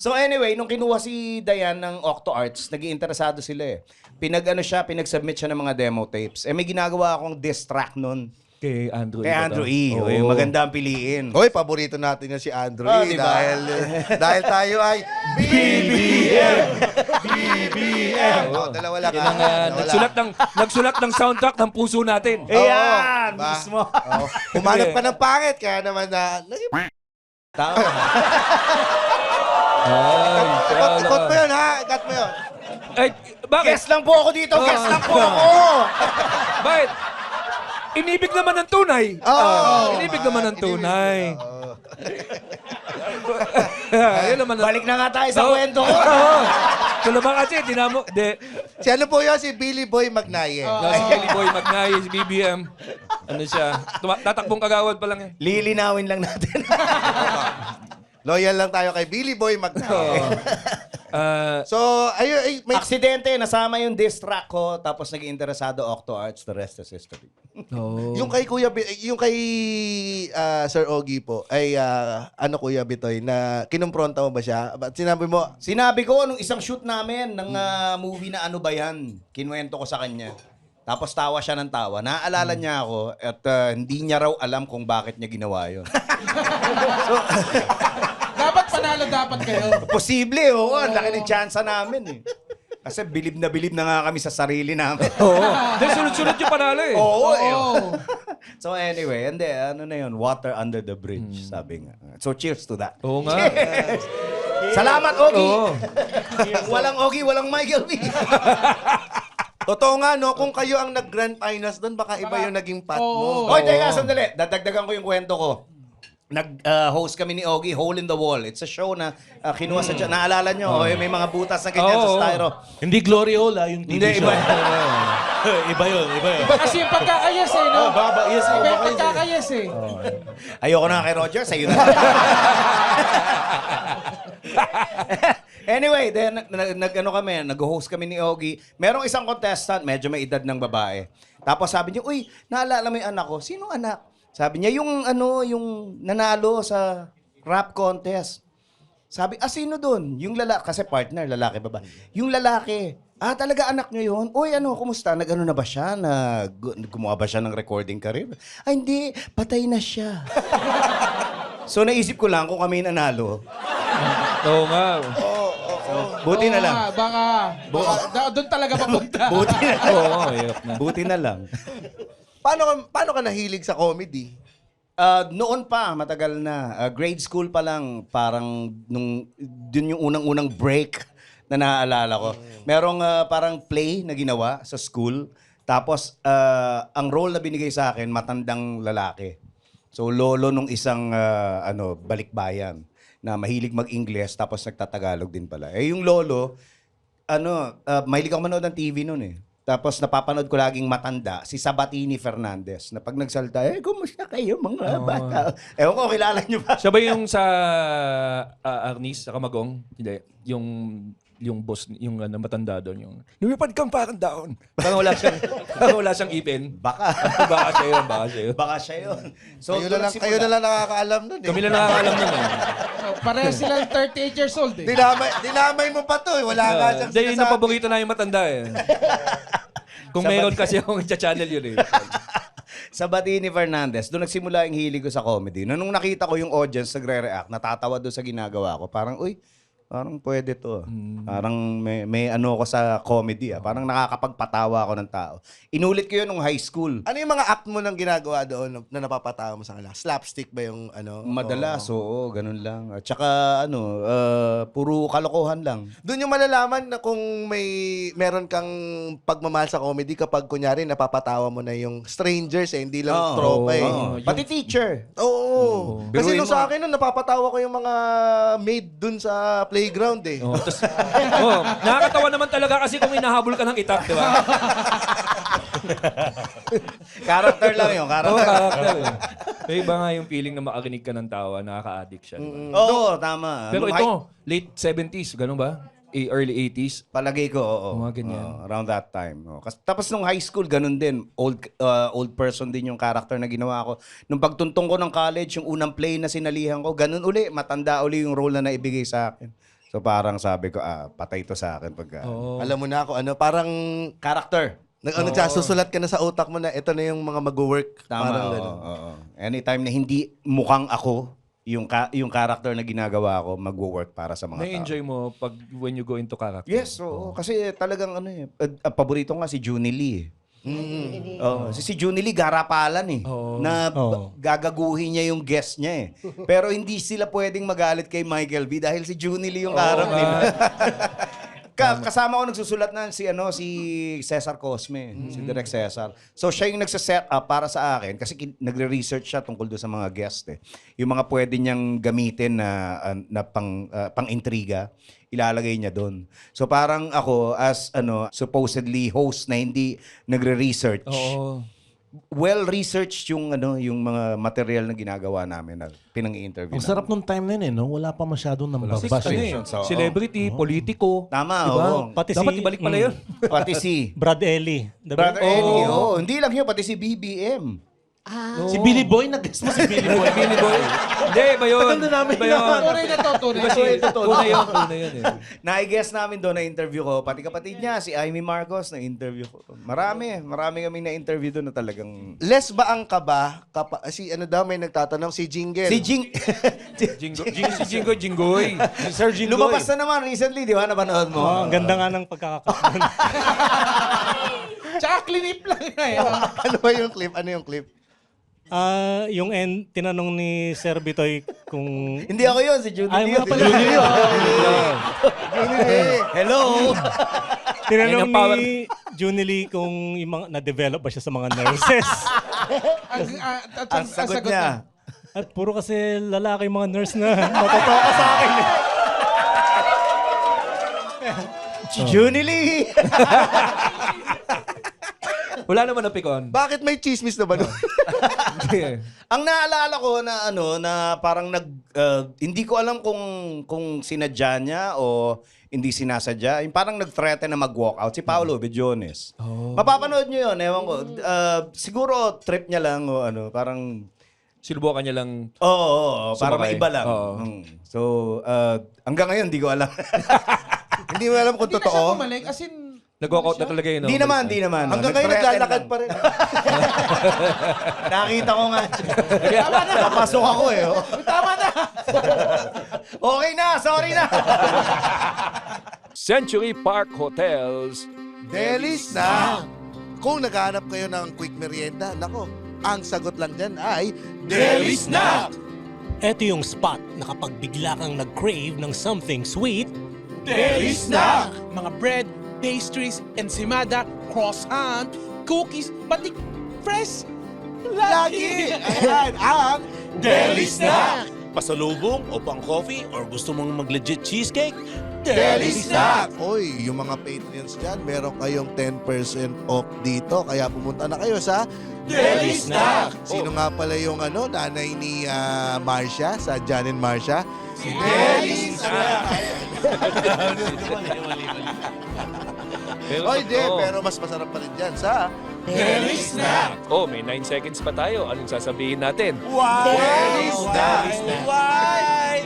So anyway, nung kinuha si Diane ng Octo Arts, nag-iinteresado sila pinag-submit siya ng mga demo tapes. May ginagawa akong diss track nun. Kay Andrew. Kay Andrew E. Oo. Maganda ang piliin. Hoy, paborito natin yan si Andrew E. diba? Dahil tayo ay BBM! Dalawa lang. Nagsulat ng soundtrack ng puso natin. Ayan! Ba? Mismo. Humanap ka ng pangit, kaya naman Tama. Ikot mo yun, ha? Ikat mo yun. Ay, bakit? Guess lang po ako dito. Guess lang po ako. Bakit? Inibig naman ng tunay. Inibig naman ng tunay. Yun naman. Balik na nga tayo sa kwento ko. Ito naman kasi, Si ano po yun? Si Billy Boy Magnaye. Si Kelly Boy Magnaye, si BBM. Ano siya? Tatakbong kagawad pa lang eh. Lilinawin lang natin. Loyal lang tayo kay Billy Boy Magnaw. So, ayun, may... Aksidente, nasama yung diss track ko, tapos naging interesado Octo Arts, the rest is history. Yung kay yung kay Sir Ogie po ay ano Kuya Bitoy na kinumpronta mo ba siya? Ba't sinabi mo Sinabi ko, nung isang shoot namin ng movie na Ano Ba Yan, kinuwento ko sa kanya. Tapos tawa siya ng tawa. Naaalala niya ako at hindi niya raw alam kung bakit niya ginawa yun. Dapat panalo dapat kayo. Posible, oo. Ang laki ng chance namin eh. Kasi bilib na nga kami sa sarili namin. Oo. Dahil sunod-sunod yung panalo eh. Oo, Oo. So anyway, hindi, ano na yun, water under the bridge, sabi nga. So cheers to that. Oo nga. Salamat, Ogie! Oo. Walang Ogie, walang Michael B. Totoo nga, no? Kung kayo ang nag-grand finals doon, baka iba yung naging path mo. Hoy, teka, sandali. Dadagdagan ko yung kwento ko. Nag-host kami ni Ogie, Hole in the Wall. It's a show na kinuha sa... Naalala nyo, may mga butas na ganyan sa Oo. styro. Hindi Glory Hole, yung TV Hindi, show. iba. Iba yun. Iba kasi yung pagkakayas eh, no? Yes, Iba yung pagkakayas eh. Ayoko na kay Roger, sa'yo na. Anyway, then nag-host kami ni Ogie. Merong isang contestant, medyo may edad ng babae. Tapos sabi niya, "Uy, naalala mo yung anak ko?" "Sinong anak?" Sabi niya, yung nanalo sa rap contest. Sabi, "Sino doon?" Yung lalaki, kasi partner, lalaki babae. Yung lalaki, talaga anak niyo yun? "Uy, kumusta? Nag-ano na ba siya? Gumawa ba siya ng recording career?" "Hindi, patay na siya." So naisip ko lang kung kami nanalo. Oo nga. Buti na lang. Baka doon talaga papunta. Buti na lang. Oo, hirap na. Buti na lang. Paano ka nahilig sa comedy? Noon pa, matagal na. Grade school pa lang, parang dun yung unang-unang break na naaalala ko. Merong parang play na ginawa sa school. Tapos, ang role na binigay sa akin, matandang lalaki. So, lolo nung isang balikbayan na mahilig mag-Ingles tapos nagtatagalog din pala. Yung lolo, mahilig ako manood ng TV noon eh. Tapos napapanood ko laging matanda, si Sabatini Fernandez, na pag nagsalta, kumusta kayo mga bata? Ewan ko, kilala niyo ba? Siya ba yung sa Arnis, sa Kamagong? Hindi. Yung boss, yung matanda doon, yung lumipad kang parang daon. Parang wala siyang ipin. Baka. Baka siya yun, baka siya yun. Baka siya yun. So, Kayo na lang nakakaalam nun eh. Kami lang nakakaalam nun eh. Parehas silang 38 years old eh. Dinamay mo pa to eh. Wala ka siyang Hindi, yun ang sinasabi. paborito na yung matanda eh. Kung meron kasi akong channel yun eh. Sabatini Fernandez, doon nagsimula yung hilig ko sa comedy. Nung nakita ko yung audience nagre-react, natatawa doon sa ginagawa ko, parang, uy, parang pwede to. Parang may ano ko sa comedy. Parang nakakapagpatawa ako ng tao. Inulit ko yun nung high school. Ano yung mga act mo nang ginagawa doon na napapatawa mo sa kanila? Slapstick ba yung Madalas, oo, ganun lang. At saka, puro kalokohan lang. Doon yung malalaman na kung meron kang pagmamahal sa comedy kapag kunyari napapatawa mo na yung strangers hindi lang Oo. tropa eh. Oo. Pati teacher. Oo. Kasi Biruin nung mo. sa akin nun, napapatawa ko yung mga maid dun sa playground eh. Oh, nakakatawa naman talaga kasi kung hinahabol ka ng itak, di ba? Character lang yun, Oo, character. karakter eh. May iba nga yung feeling na makarinig ka ng tawa, nakaka-addict siya. Di ba? Oo, tama. Pero Nung ito, late 70s, ganun ba? Early 80s. Palagay ko, oo. Mga ganyan. Around that time. Oo. Tapos nung high school, ganun din. Old person din yung character na ginawa ko. Nung pagtuntong ko ng college, yung unang play na sinalihan ko, ganun uli. Matanda uli yung role na naibigay sa akin. So parang sabi ko, patay to sa akin pagka... Alam mo na ako, parang Character. susulat ka na sa utak mo na ito na yung mga mag-work. Tama. Parang Oo, ganun. oo. Anytime na hindi mukhang ako, yung character na ginagawa ko, magwo-work para sa mga tao. Na-enjoy mo when you go into character? Yes, oo. Kasi talagang paborito nga si Junie Lee. Oh, si Junie Lee garapalan eh. Na gagaguhin niya yung guest niya eh. Pero hindi sila pwedeng magalit kay Michael B dahil si Junie Lee yung kaharap nila. Kasama ko nagsusulat na si Cesar Cosme, si Direk Cesar. So siya yung nagse-set up para sa akin kasi nagre-research siya tungkol doon sa mga guest eh. Yung mga pwede niyang gamitin na pang-intriga, ilalagay niya doon. So parang ako as supposedly host na hindi nagre-research. Oo. well-researched yung mga material na ginagawa namin na pinang-i-interview Ang sarap nung time na yun, eh, no? Wala pa masyadong Kasi nambabash. ano eh, celebrity, politiko. Tama, diba? oo. Pati Dapat si- ibalik pala yun. Pati si Brad Ellie. Diba? Brother Eddie, hindi lang yun, pati si BBM. Si Billy Boy, nag-guest mo si Billy Boy. Billy Boy. Hindi, iba yun. Tagal na namin Iba yun. Tunay na to, tunay. Iba si, una yun eh. Na-guess namin doon na interview ko, pati kapatid niya, si Amy Marcos, na-interview ko. Marami kami na-interview doon na talagang... Les ba ang kaba? Si ano daw, may nagtatanong, si Jingle. Si Jing... Jinggoy. Si Sir Jinggoy. Lumabas na naman recently, di ba? Napanood mo? Oh, ang ganda nga ng pagkakataon. Tsaka clean lang eh. Ano ba yung clip? Ano yung clip? Yung tinanong ni Sir Bitoy kung... Hindi ako yun, si Judy Ay, Leo. mga pala. Hello! Tinanong Yan ang power. ni Junie Lee kung yung na-develop ba siya sa mga nurses. Ang sagot niya. At puro kasi lalaki yung mga nurse na matotoka sa akin. Junie Lee! Wala naman napikon. Bakit may chismis na ba nun? Ang naalala ko na parang hindi ko alam kung sinadya niya o hindi sinasadya. Yung parang nag-threaten na mag-walk out si Paolo Bedjones. Mapapanood niyo yun, ewan ko. Siguro trip niya lang o parang... Sinubukan niya lang. Oo, parang Sumakay. maiba lang. Oo. So, hanggang ngayon, hindi ko alam. Hindi mo alam kung Hindi na siya totoo. bumalik, as in... Nag-walk out na talaga yun. Hindi naman. Hanggang ngayon naglalakad pa rin. Nakita ko nga. Papasok ako eh. Oh. Tama na! Okay na, sorry na. Century Park Hotels. Delis na! Kung naghahanap kayo ng quick merienda, nako, ang sagot lang dyan ay Delis na! Ito yung spot na kapag bigla kang nag-crave ng something sweet, Delis na! Mga bread, pastries, ensimada, croissant, cookies, pati fresh. Lagi! Ayan ang Delis na! pasalubong o pang coffee or gusto mong mag-legit cheesecake, Delis na! Oy, yung mga Patreons dyan, meron kayong 10% off dito. Kaya pumunta na kayo sa Delis na! Sino nga pala yung nanay ni Marcia, sa Jan and Marcia? Si Delis na! Oy, pero mas masarap pa rin dyan sa Delis na! Oh, may 9 seconds pa tayo. Anong sasabihin natin? Delis na! why?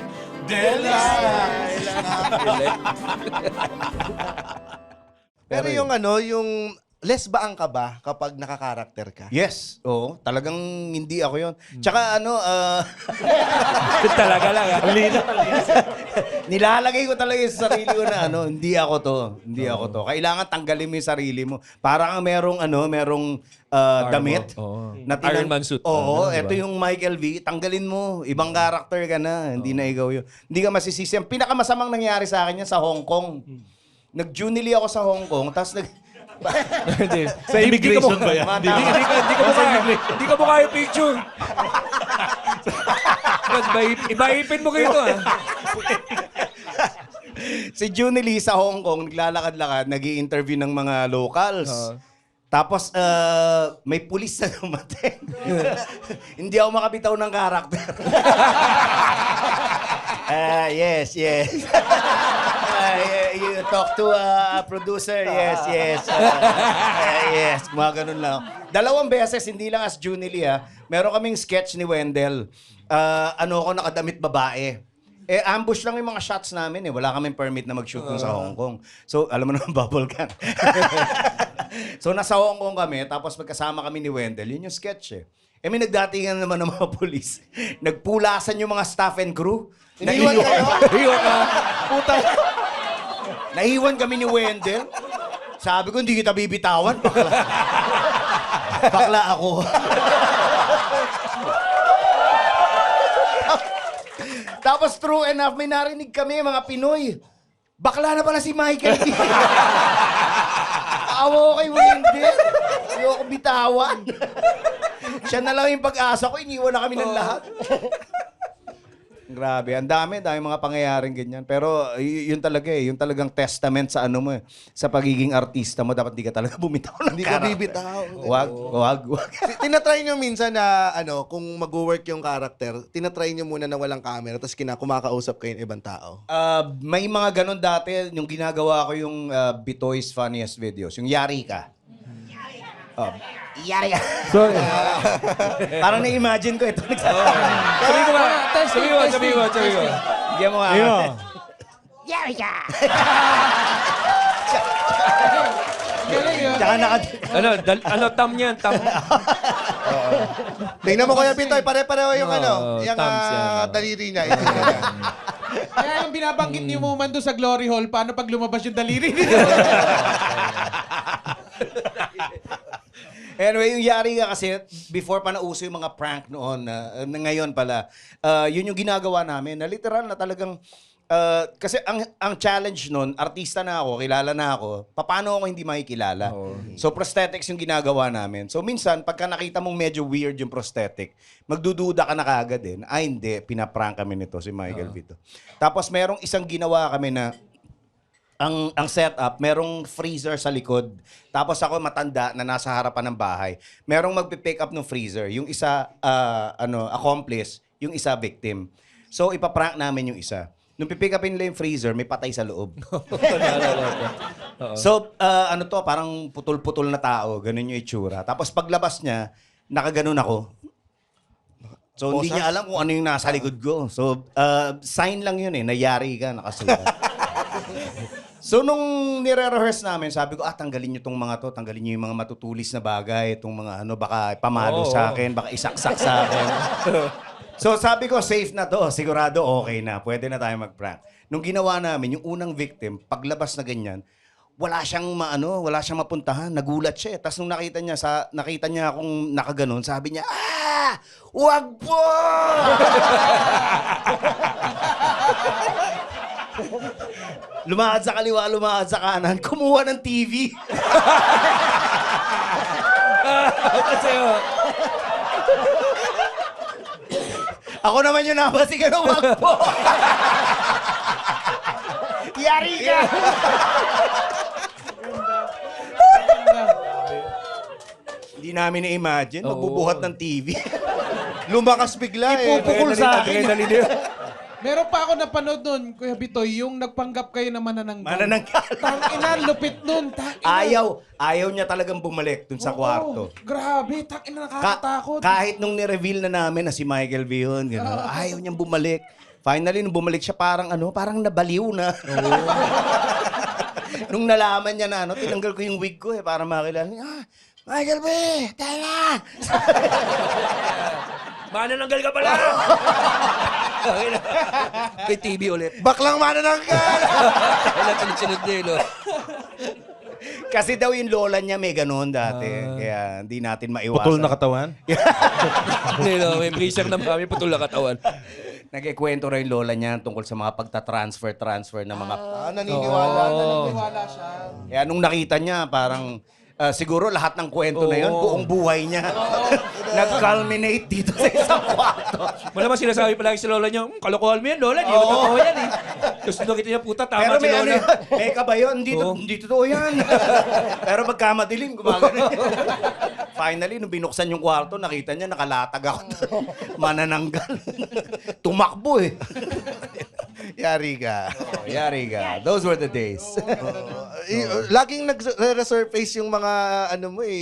Pero yung yung lesbaan ka ba kapag nakakarakter ka? Yes, oo. Talagang hindi ako yun. Tsaka Talaga lang. nilalagay ko talaga yung sarili ko na hindi ako to. Hindi ako to. Kailangan tanggalin mo yung sarili mo. Parang merong damit. Oo. Na Iron Man suit. Oo, Diba? ito yung Michael V. Tanggalin mo. Ibang character ka na. Hindi na ikaw yun. Hindi ka masisisi. Ang pinakamasamang nangyari sa akin yan sa Hong Kong. Nag-junily ako sa Hong Kong, tapos Sa immigration ba yan? Hindi ka mukha yung picture. Iba-ipin mo kayo to, ha? Si Junie Lee sa Hong Kong, naglalakad-lakad, nag-i-interview ng mga locals. Tapos, may pulis na dumating. Hindi ako makabitaw ng karakter. Yes. You talk to a producer, yes. Yes, mga ganun lang. 2 beses, hindi lang as Junie Lee, meron kaming sketch ni Wendell. Ako nakadamit babae. Ambush lang yung mga shots namin. Wala kaming permit na mag-shoot dun sa Hong Kong. So, alam mo naman, bubble gun. So, nasa Hong Kong kami, tapos magkasama kami ni Wendell. Yun yung sketch may nagdatingan naman ng mga polis. Nagpulasan yung mga staff and crew. Iniwan kayo? Naiwan kami ni Wendell. Sabi ko, hindi kita bibitawan. Bakla ako. Tapos true enough, may narinig kami, mga Pinoy. Bakla na pala si Michael. Awa ko kay Wendell. Ayoko bitawan. Siya na lang yung pag-asa ko, iniwan na kami ng lahat. Grabe, ang dami mga pangyayaring ganyan. Pero yun talaga eh, yung talagang testament sa ano mo eh, sa pagiging artista mo, dapat di ka talaga bumitaw ng Hindi ka character. bibitaw. Wag. Tinatry nyo minsan na, kung mag-work yung character, tinatry nyo muna na walang camera, tapos kumakausap kayo ng ibang tao. May mga ganun dati, yung ginagawa ko yung Bitoy's Funniest Videos, yung Yari Ka. Yari Ka. So, Parang na-imagine ko ito. sabi ko nga, sabi ko. Bigyan mo nga. Yari ka! Galing yun. Tsaka Tam niyan, tam. Tingnan mo Kuya Bitoy, pare-pareho yung yung thumbs yan, daliri niya. Ito yan. Kaya yung binabanggit niyo mo man doon sa Glory Hall, paano pag lumabas yung daliri niya? Anyway, yung Yari Ka kasi, before pa nauso yung mga prank noon, na ngayon pala, yun yung ginagawa namin, na literal na talagang, kasi ang challenge noon, artista na ako, kilala na ako, paano ako hindi makikilala? So prosthetics yung ginagawa namin. So minsan, pagka nakita mong medyo weird yung prosthetic, magdududa ka na kagad eh. Ay hindi, pinaprank kami nito si Michael Vito. Tapos merong isang ginawa kami na, ang setup, merong freezer sa likod. Tapos ako matanda na nasa harapan ng bahay. Merong magpipick up ng freezer. Yung isa, accomplice, yung isa victim. So ipaprank namin yung isa. Nung pipick upin nila yung freezer, may patay sa loob. So, parang putol-putol na tao. Ganun yung itsura. Tapos paglabas niya, nakaganon ako. So, hindi niya alam kung ano yung nasa likod ko. So, sign lang yun eh. Nayari ka, nakasulat. So, nung nire-rehearse namin, sabi ko, tanggalin niyo tong mga to. Tanggalin niyo yung mga matutulis na bagay. Itong mga baka pamalo sa akin, baka isaksak sa akin. So, sabi ko, safe na to. Sigurado okay na. Pwede na tayo mag-prank. Nung ginawa namin, yung unang victim, paglabas na ganyan, wala siyang mapuntahan. Nagulat siya eh. Tapos nung nakita niya akong nakaganon, sabi niya, wag po! Lumakad sa kaliwa, lumakad sa kanan, kumuha ng TV. Kasi, Ako naman yung nabasigan ng wag po. Yari ka! Hindi namin na-imagine, magbubuhat ng TV. Lumakas bigla eh. Ipupukul sa akin. Meron pa ako napanood nun, Kuya Bitoy, yung nagpanggap kayo na manananggal. Manananggal. Tangina, lupit nun. Ayaw niya talagang bumalik dun sa kwarto. Grabe, tangina, nakakatakot. Kahit nung ni-reveal na namin na si Michael V yun, gano'n, ayaw niyang bumalik. Finally, nung bumalik siya, parang nabaliw na. Nung nalaman niya na, tinanggal ko yung wig ko para makilala niya, Michael V, tayo na! manananggal ka pala! May TV ulit. Baklang manananggal! Kailan sunod-sunod din, no? Kasi daw yung lola niya may gano'n dati. Kaya hindi natin maiwasan. Putol na katawan? Hindi, no? May freezer na kami, putol na katawan. Nagkikwento rin yung lola niya tungkol sa mga pagta-transfer ng mga... Naniniwala siya. Kaya nung nakita niya, parang... siguro lahat ng kwento na yun, buong buhay niya, nag-culminate dito sa isang kwarto. Wala ba sinasabi palagi sa lola niya, kalokohan mo yan, lola, di ba totoo yan eh. Tapos nakita niya, puta, tama Pero si may lola. Meka ba yun? Hindi totoo yan. Pero magkamadilim, gumagano. Finally, nung binuksan yung kwarto, nakita niya, nakalatag ako. Manananggal. Tumakbo eh. Yari ka. Yari ka. Those were the days. Laging nag-resurface yung mga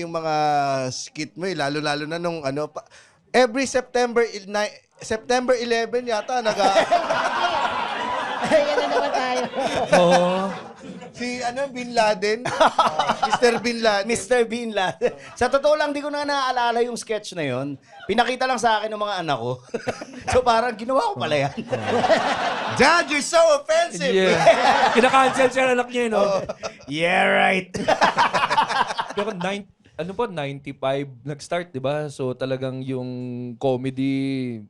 yung mga skit mo lalo-lalo na nung every September 11 yata Ayan na naman tayo. si Bin Laden, Mr. Bin Laden. Mr. Bin Laden. Sa totoo lang, di ko na naaalala yung sketch na yon. Pinakita lang sa akin ng mga anak ko. So parang ginawa ko pala yan. Dad, you're so offensive! Yeah. Kinakancel siya anak niya, no? Yeah, right. Pero 95 nag-start, di ba? So talagang yung comedy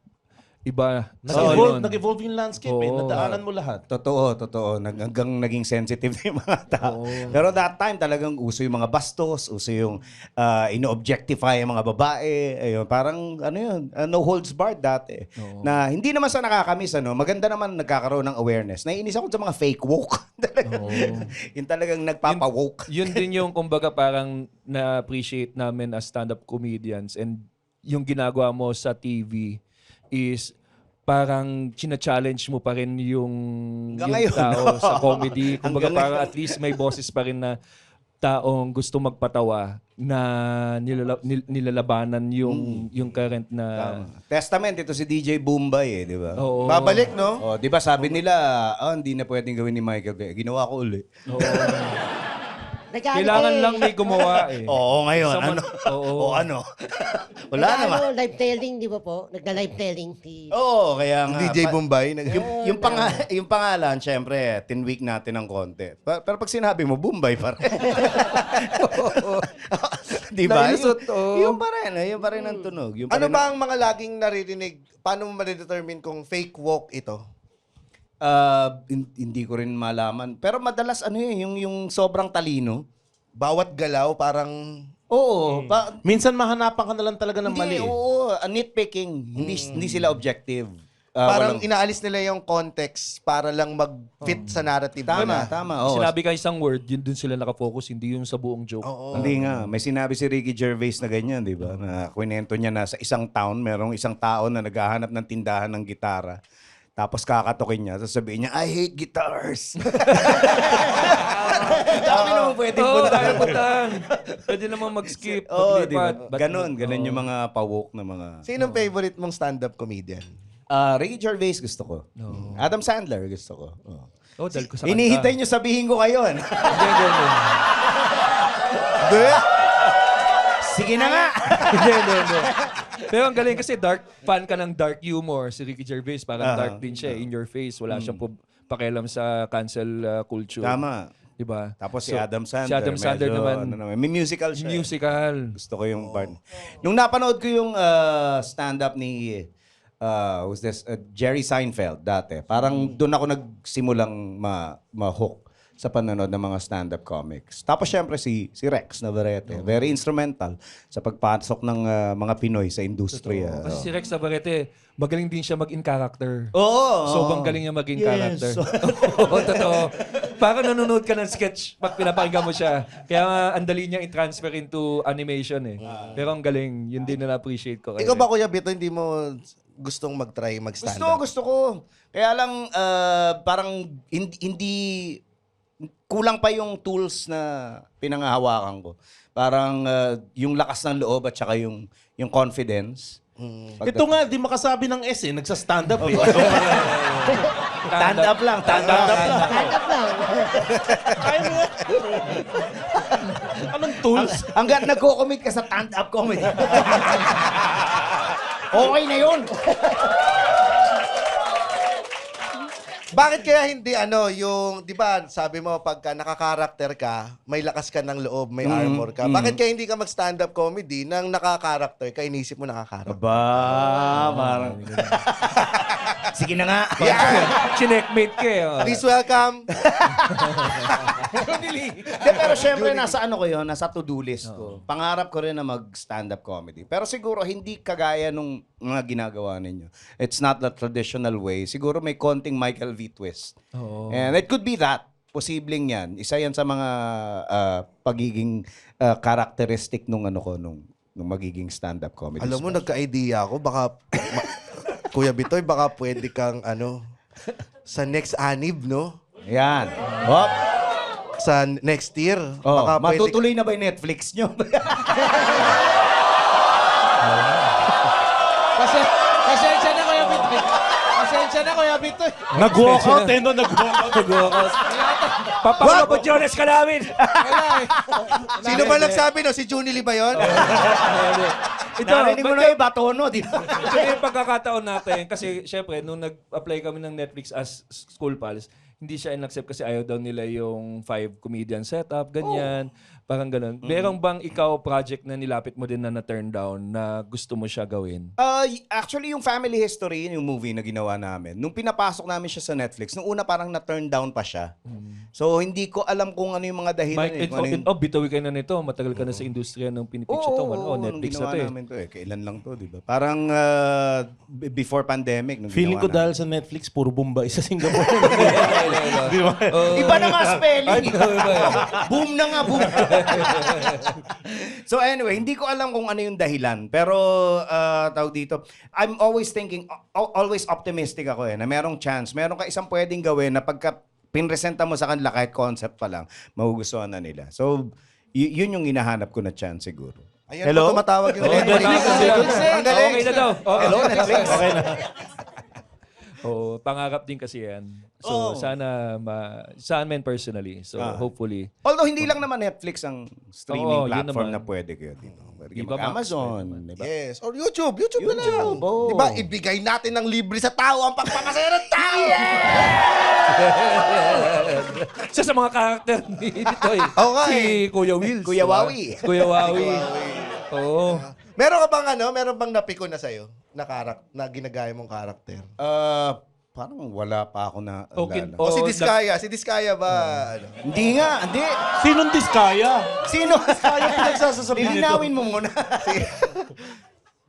iba. Nag-evolve, Ngayon. nag-evolve yung landscape eh. Oo. Nadaanan mo lahat. Totoo. Hanggang naging sensitive na yung mga tao. Pero that time talagang uso yung mga bastos, uso yung ino-objectify yung mga babae. Ayun, parang ano yun, no holds barred dati. Na hindi naman sa nakakamiss, maganda naman nagkakaroon ng awareness. Naiinis ako sa mga fake woke. Yung talagang nagpapa-woke. Yun din yung kumbaga parang na-appreciate namin as stand-up comedians, and yung ginagawa mo sa TV is parang china-challenge mo pa rin yung Hanggang ngayon, tao no? sa comedy. Kumbaga Hanggang parang at least may boses pa rin na taong gusto magpatawa na nilalabanan yung current na... Testament, ito si DJ Bombay di ba? Oo. Babalik, no? Oh, di ba sabi nila, hindi na pwedeng gawin ni Michael. Ginawa ko uli. Oo. Kailangan lang may gumawa eh. Oo, ngayon. Someone- Oo. oo. Ano? Wala naman. Live telling, di ba po? Nagda-live telling si... Oo, kaya nga. DJ Bombay. Yung pangalan, syempre, tinweak natin ng konti. Pero pag sinabi mo, Bombay pa rin. Di ba? Nalusot, oo. Yung pa rin, yung pa rin ang tunog. Yung pa Ano rin ba ang mga laging naririnig? Paano mo ma-determine kung fake walk ito? Hindi ko rin malaman. Pero madalas yung sobrang talino. Bawat galaw parang... Oo. Minsan mahanapan ka na lang talaga ng Hindi, mali. oo. Nitpicking. Hindi sila objective. parang inaalis nila yung context para lang mag-fit sa narrative nila. Tama. Oo. Sinabi ka isang word, yun dun sila nakafocus, hindi yung sa buong joke. Hindi nga. May sinabi si Ricky Gervais na ganyan, di ba? Na kwento niya na sa isang town, merong isang tao na naghahanap ng tindahan ng gitara. Tapos kakatokin niya, tapos sabihin niya, I hate guitars. Dami naman pwedeng puntahan. Pwede naman mag-skip, Oo, di ba? maglipat. Ganon yung mga pa-woke na mga... Sinong favorite mong stand-up comedian? Ricky Gervais gusto ko. Adam Sandler gusto ko. Oh, dahil ko sa kanta. Hinihintay niyo sabihin ko ngayon. Hindi. Sige na nga. Hindi. Pero ang galing kasi fan ka ng dark humor. Si Ricky Gervais, parang dark din siya. In your face. Wala siyang pakialam sa cancel culture. Tama. Diba? Tapos si Adam Sandler. Si Adam Sandler medyo, naman. may musical siya. Musical. Gusto ko yung part. Nung napanood ko yung stand-up ni who's this? Jerry Seinfeld dati. Parang doon ako nagsimulang ma-hook sa panonood ng mga stand-up comics. Tapos syempre si Rex Navarrete. Very instrumental sa pagpasok ng mga Pinoy sa industriya. Kasi si Rex Navarrete, magaling din siya mag-in character. Oo. Sobrang galing niya mag-in Yes. character. Oo, totoo. Parang nanonood ka ng sketch pag pinapakinggan mo siya. Kaya nga, ang dali niya i-transfer into animation eh. Pero ang galing, yun din na na-appreciate ko. Ikaw ba, Kuya Bito, hindi mo gustong mag-try mag-stand-up? Gusto ko. Kaya lang, parang hindi kulang pa yung tools na pinangahawakan ko. Parang yung lakas ng loob at saka yung confidence. Ito nga, di makasabi ng S eh. Nagsa-stand up eh. Stand up lang. Stand up lang. Kaya mo yan. Anong tools? Hanggat nagko-commit ka sa stand-up comedy. Okay na yun. Bakit kaya hindi yung, di ba, sabi mo, pagka nakakarakter ka, may lakas ka ng loob, may armor ka. Bakit kaya hindi ka mag-stand-up comedy nang nakakarakter ka, inisip mo nakakarakter? Parang... Sige na nga. Chineckmate ka eh. Please welcome. Pero syempre, nasa ano ko yun, nasa to-do list ko. Pangarap ko rin na mag-stand-up comedy. Pero siguro, hindi kagaya nung mga ginagawa ninyo. It's not the traditional way. Siguro may konting Michael V. twist. And it could be that. Posibleng yan. Isa yan sa mga pagiging characteristic nung magiging stand-up comedy. Alam mo, nagka-idea ako, baka, Kuya Bitoy, baka pwede kang, sa next anib, no? Yan. Hop. Sa next year. Oh, Baka pwede matutuloy na ba yung Netflix nyo? Pasensya na, Kuya Bitoy. Pasensya na, Kuya Bitoy. Nag-walk out eh, no? Nag-walk out. Papakabot Jones ka namin! Wala eh. Sino ba nagsabi, no? Si Junily ba yun? Ito, Narinig mo na iba tono, di ba? ito yung pagkakataon natin. Kasi syempre, nung nag-apply kami ng Netflix as School Pals, hindi siya in-accept kasi ayaw daw nila yung 5 comedian setup, ganyan. Parang ganun. Meron bang ikaw project na nilapit mo din na na-turn down na gusto mo siya gawin? Actually, yung Family History, yung movie na ginawa namin, nung pinapasok namin siya sa Netflix, nung una parang na-turn down pa siya. So, hindi ko alam kung ano yung mga dahilan. Mike, bitawi ka na nito. Matagal ka na sa industriya ng pinipicture to. Netflix na to eh. Namin to eh. Kailan lang to, di ba? Parang before pandemic. Nung Feeling ko ginawa dahil sa Netflix, puro Bombay sa Singapore. Di ba? Iba na nga spelling. Boom na nga, boom. So anyway, hindi ko alam kung ano yung dahilan. Pero, tawag dito, I'm always thinking, always optimistic ako eh, na merong chance, meron ka isang pwedeng gawin na pagka pinresenta mo sa kanila kahit concept pa lang, magugustuhan na nila. So, yun yung hinahanap ko na chance siguro. Ayan Hello? po, tumatawag yung Okay na daw. Hello, Netflix? Okay na. Oo, pangarap din kasi yan. So, sana sa amin personally. So, hopefully. Although hindi lang naman Netflix ang streaming Oo, yun platform naman. na pwede kayo dito. Pwede kayo Iba Max, Amazon, pwede di ba? Yes. Or YouTube. YouTube na lang. oo. Diba? Ibigay natin ng libre sa tao ang pagpapasaya ng tao. Isa sa mga karakter ni Bitoy. Oo nga Si eh. Kuya Wills. Kuya diba? Wawi. Kuya Wawi. Oo. Meron ka bang meron bang napiko na sa'yo na ginagaya mong karakter? Parang wala pa ako na Okay. alala. O si Oo, Diskaya. Si Diskaya ba? Ano? Hindi nga, hindi. Sinong Diskaya? Sino? Kaya pinagsasasabihin nito. Lilinawin mo muna.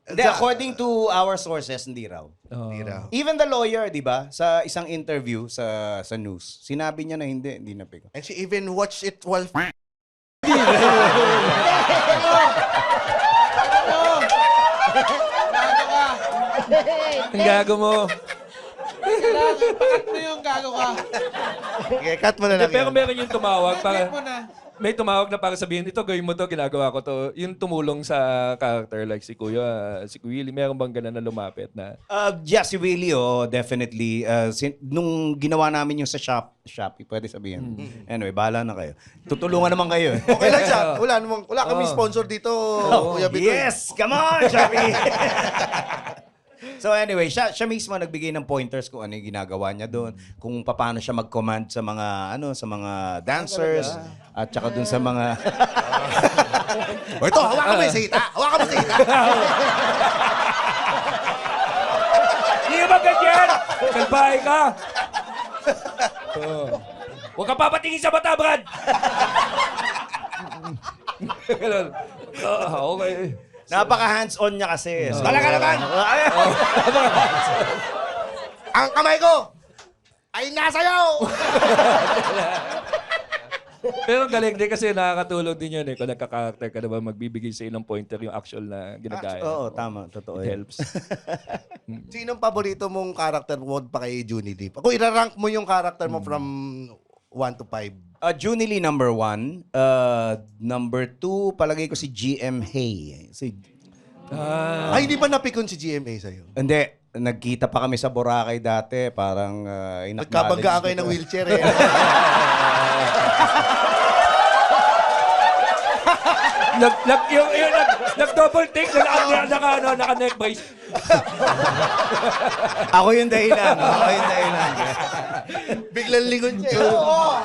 Hindi, according to our sources, hindi raw. Hindi raw. Even the lawyer, di ba? Sa isang interview sa news, sinabi niya na hindi na pick. And she even watched it while Ang gago mo. Pakat mo yung gago ka. Okay, cut mo na lang Pero yan. meron yung tumawag Pakat mo para... na. May tumawag na para sabihin, ito, gawin mo to, ginagawa ko to. Yung tumulong sa character like si Kuya, si Kuya Willie, meron bang ganun na lumapit na? Yeah, si Willie, definitely. Nung ginawa namin yung sa Shopee, pwede sabihin. Anyway, bahala na kayo. Tutulungan naman kayo. Okay lang siya. Wala kami sponsor dito, Kuya Bitoy. Yes! Come on, Shopee! So anyway, siya mismo nagbigay ng pointers kung ano yung ginagawa niya doon, kung paano siya mag-command sa mga dancers at saka doon sa mga O ito, hawakan mo yung sita. Hawakan mo yung sita. Hindi ka ba ganyan? Kalbahay ka! Huwag ka papatingin sa mata, Brad! Ganun. Okay. napaka-hands-on niya kasi. So, Talaga naman! Ang kamay ko ay nasayaw! Pero ang galing din kasi nakakatulong din yun eh. Kung nagka-character ka naman, magbibigay sa ng pointer yung actual na ginagaya. Oo, tama. Totoo It yun. helps. Sinong paborito mong character mo pa kay Junie Deep? Kung irarank mo yung character mo from 1 to 5. Junie Lee, number 1. Number 2, palagay ko si GM Hay. Ay, hindi ba napikon si GMA sa'yo? Hindi. Nagkita pa kami sa Boracay dati. Parang Nagkabanggaan kayo ng wheelchair eh. Nag-double take na naka-neck brace. Ako yung dahilan. Biglang lingon siya. Oo!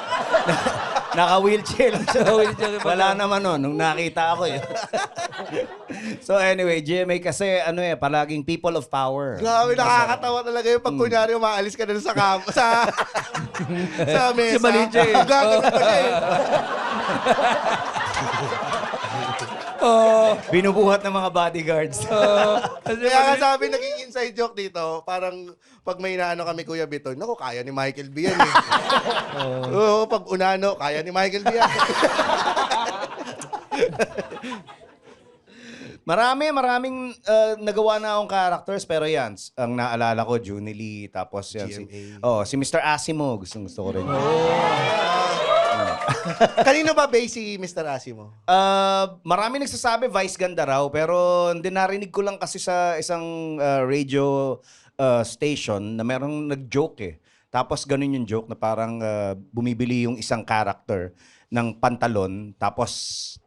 Naka-wheelchair lang siya. Naka-wheelchair pa Wala naman nung nakita ako eh. So anyway, GMA kasi palaging people of power. Grabe, nakakatawa talaga yung pag kunyari umaalis ka na sa sa mesa. Si Malinche eh. Gagawin pa siya eh. Binubuhat ng mga bodyguards. Kaya nga sabi, naging inside joke dito, parang pag may inaano kami Kuya Bitoy, naku, kaya ni Michael B yan eh. Oo, pag unano, kaya ni Michael B yan. Maraming nagawa na akong characters, pero yan, ang naalala ko, Junie Lee, tapos yan, si Mr. Asimo, gusto ko rin. Kanino ba base si Mr. Asimo? Marami nagsasabi Vice ganda raw, pero hindi narinig ko lang kasi sa isang radio station na merong nag-joke eh. Tapos ganun yung joke na parang bumibili yung isang character ng pantalon, tapos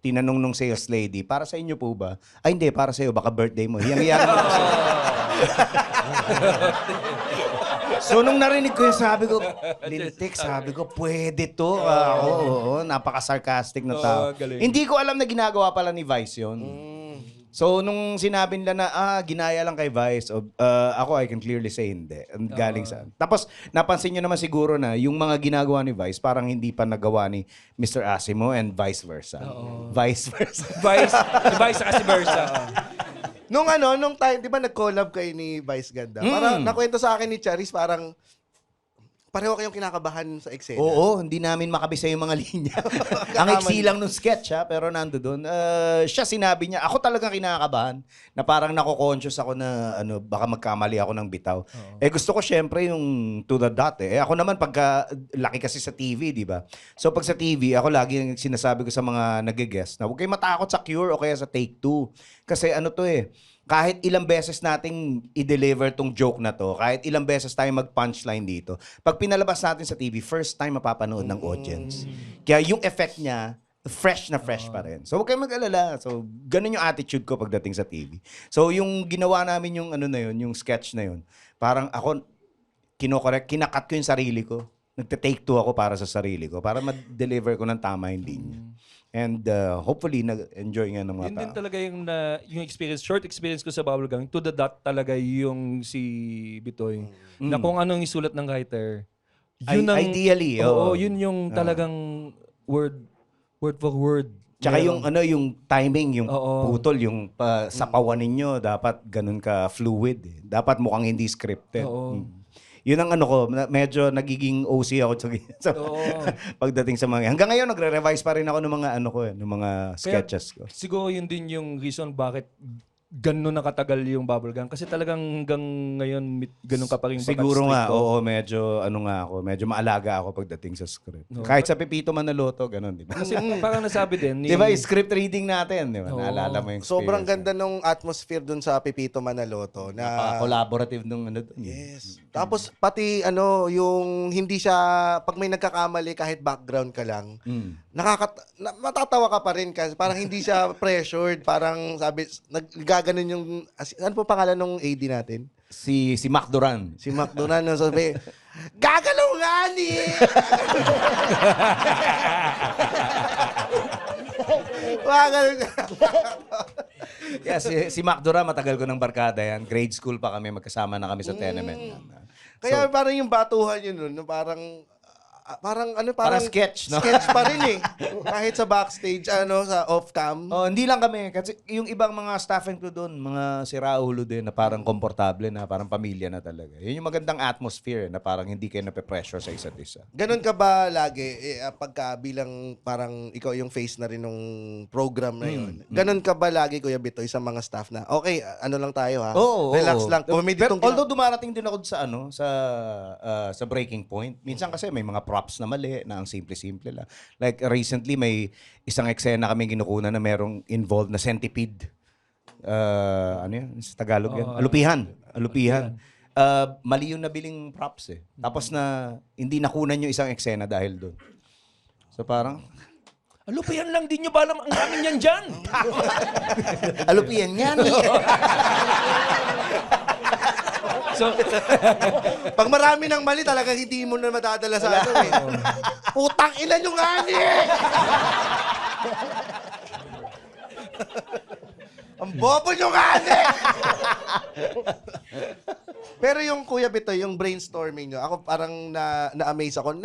tinanong nung sales lady, para sa inyo po ba? Ay hindi, para sa iyo, baka birthday mo. Hiyang-hiyang mo. So nung narinig ko yun, sabi ko, lintik, sabi ko, pwede to. Oo, napaka-sarcastic na tao. galing. Hindi ko alam na ginagawa pala ni Vice yun. So nung sinabi nila na, ginaya lang kay Vice, ako, I can clearly say hindi. Galing sa... Tapos, napansin nyo naman siguro na yung mga ginagawa ni Vice, parang hindi pa nagawa ni Mr. Asimo and vice versa. Vice versa. Vice sa kasi versa. Nung time, di ba nag-collab kayo ni Vice Ganda? Parang nakwento sa akin ni Charis, parang pareho kayong kinakabahan sa eksena. Oo, hindi namin makabisa yung mga linya. Ang iksi lang nung sketch, pero nando doon. Siya sinabi niya, ako talagang kinakabahan na parang nako-conscious ako na baka magkamali ako ng bitaw. Gusto ko syempre yung to the dot ako naman pagka laki kasi sa TV, di ba? So pag sa TV, ako lagi sinasabi ko sa mga nag-guest na huwag kayong matakot sa cure o kaya sa take two. Kasi kahit ilang beses nating i-deliver tong joke na to, kahit ilang beses tayo mag-punchline dito, pag pinalabas natin sa TV, first time mapapanood ng audience. Kaya yung effect niya, fresh na fresh pa rin. So huwag kayong mag-alala. So ganun yung attitude ko pagdating sa TV. So yung ginawa namin yung yung sketch na yun, parang ako, kinakat ko yung sarili ko. Nagte-take two ako para sa sarili ko, para ma-deliver ko ng tama yung linya. And hopefully, nag-enjoy nga ng mga Yun tao. din talaga yung experience, short experience ko sa Bubblegum, to the dot talaga yung si Bitoy. Na kung anong isulat ng writer, yun ang... Ideally, Oo, yun yung talagang word for word. Tsaka yung timing, yung Oo. putol, yung sapawan ninyo, dapat ganun ka fluid. Dapat mukhang hindi scripted. Oo. Yun ang medyo nagiging OC ako sa pagdating sa mga... Hanggang ngayon, nagre-revise pa rin ako ng mga ng mga sketches ko. Siguro yun din yung reason bakit ganun nakatagal yung Bubblegum. Kasi talagang hanggang ngayon, ganun ka pa rin. Siguro nga, medyo medyo maalaga ako pagdating sa script. Kahit sa Pepito Manaloto, ganun, di ba? Kasi parang nasabi din. Di ba, script reading natin, di ba? Naalala mo yung experience. Sobrang ganda nung atmosphere dun sa Pepito Manaloto. Na Collaborative nung Yes. Tapos pati yung hindi siya, pag may nagkakamali kahit background ka lang, matatawa ka pa rin kasi parang hindi siya pressured. Parang sabi, gaganon yung, ano po pangalan ng AD natin? Si Mac Duran. Si Mac Duran, sabi, gagalaw nga ni! Yeah, si Mac Duran, matagal ko ng barkada yan. Grade school pa kami, magkasama na kami sa tenement. Kaya parang yung batuhan yun nun, parang sketch, no? Sketch pa rin eh. Kahit sa backstage, sa off-cam. Oh, hindi lang kami. Kasi yung ibang mga staff and crew doon, mga siraulo din na parang komportable na, parang pamilya na talaga. Yun yung magandang atmosphere na parang hindi kayo nape-pressure sa isa't isa. Ganon ka ba lagi, pagka bilang parang ikaw yung face na rin ng program na yun? Ganon ka ba lagi, Kuya Bitoy, sa mga staff na, okay, lang tayo ha? Oo. Relax lang. Pero although dumarating din ako sa breaking point, minsan kasi may mga props na mali, na ang simple-simple lang. Like recently, may isang eksena kami kinukunan na merong involved na centipede. Ano yan? Sa Tagalog yan? Alupihan. Mali yung nabiling props eh. Tapos hindi nakunan yung isang eksena dahil doon. So parang, Alupihan lang din nyo ba alam ang amin yan dyan? alupihan yan. So, pag marami ng mali, talagang hindi mo na madadala sa eh. Putang ina nyo nga ni! Ang bobo nyo nga ni! Pero yung Kuya Bitoy, yung brainstorming nyo, ako parang na-amaze ako.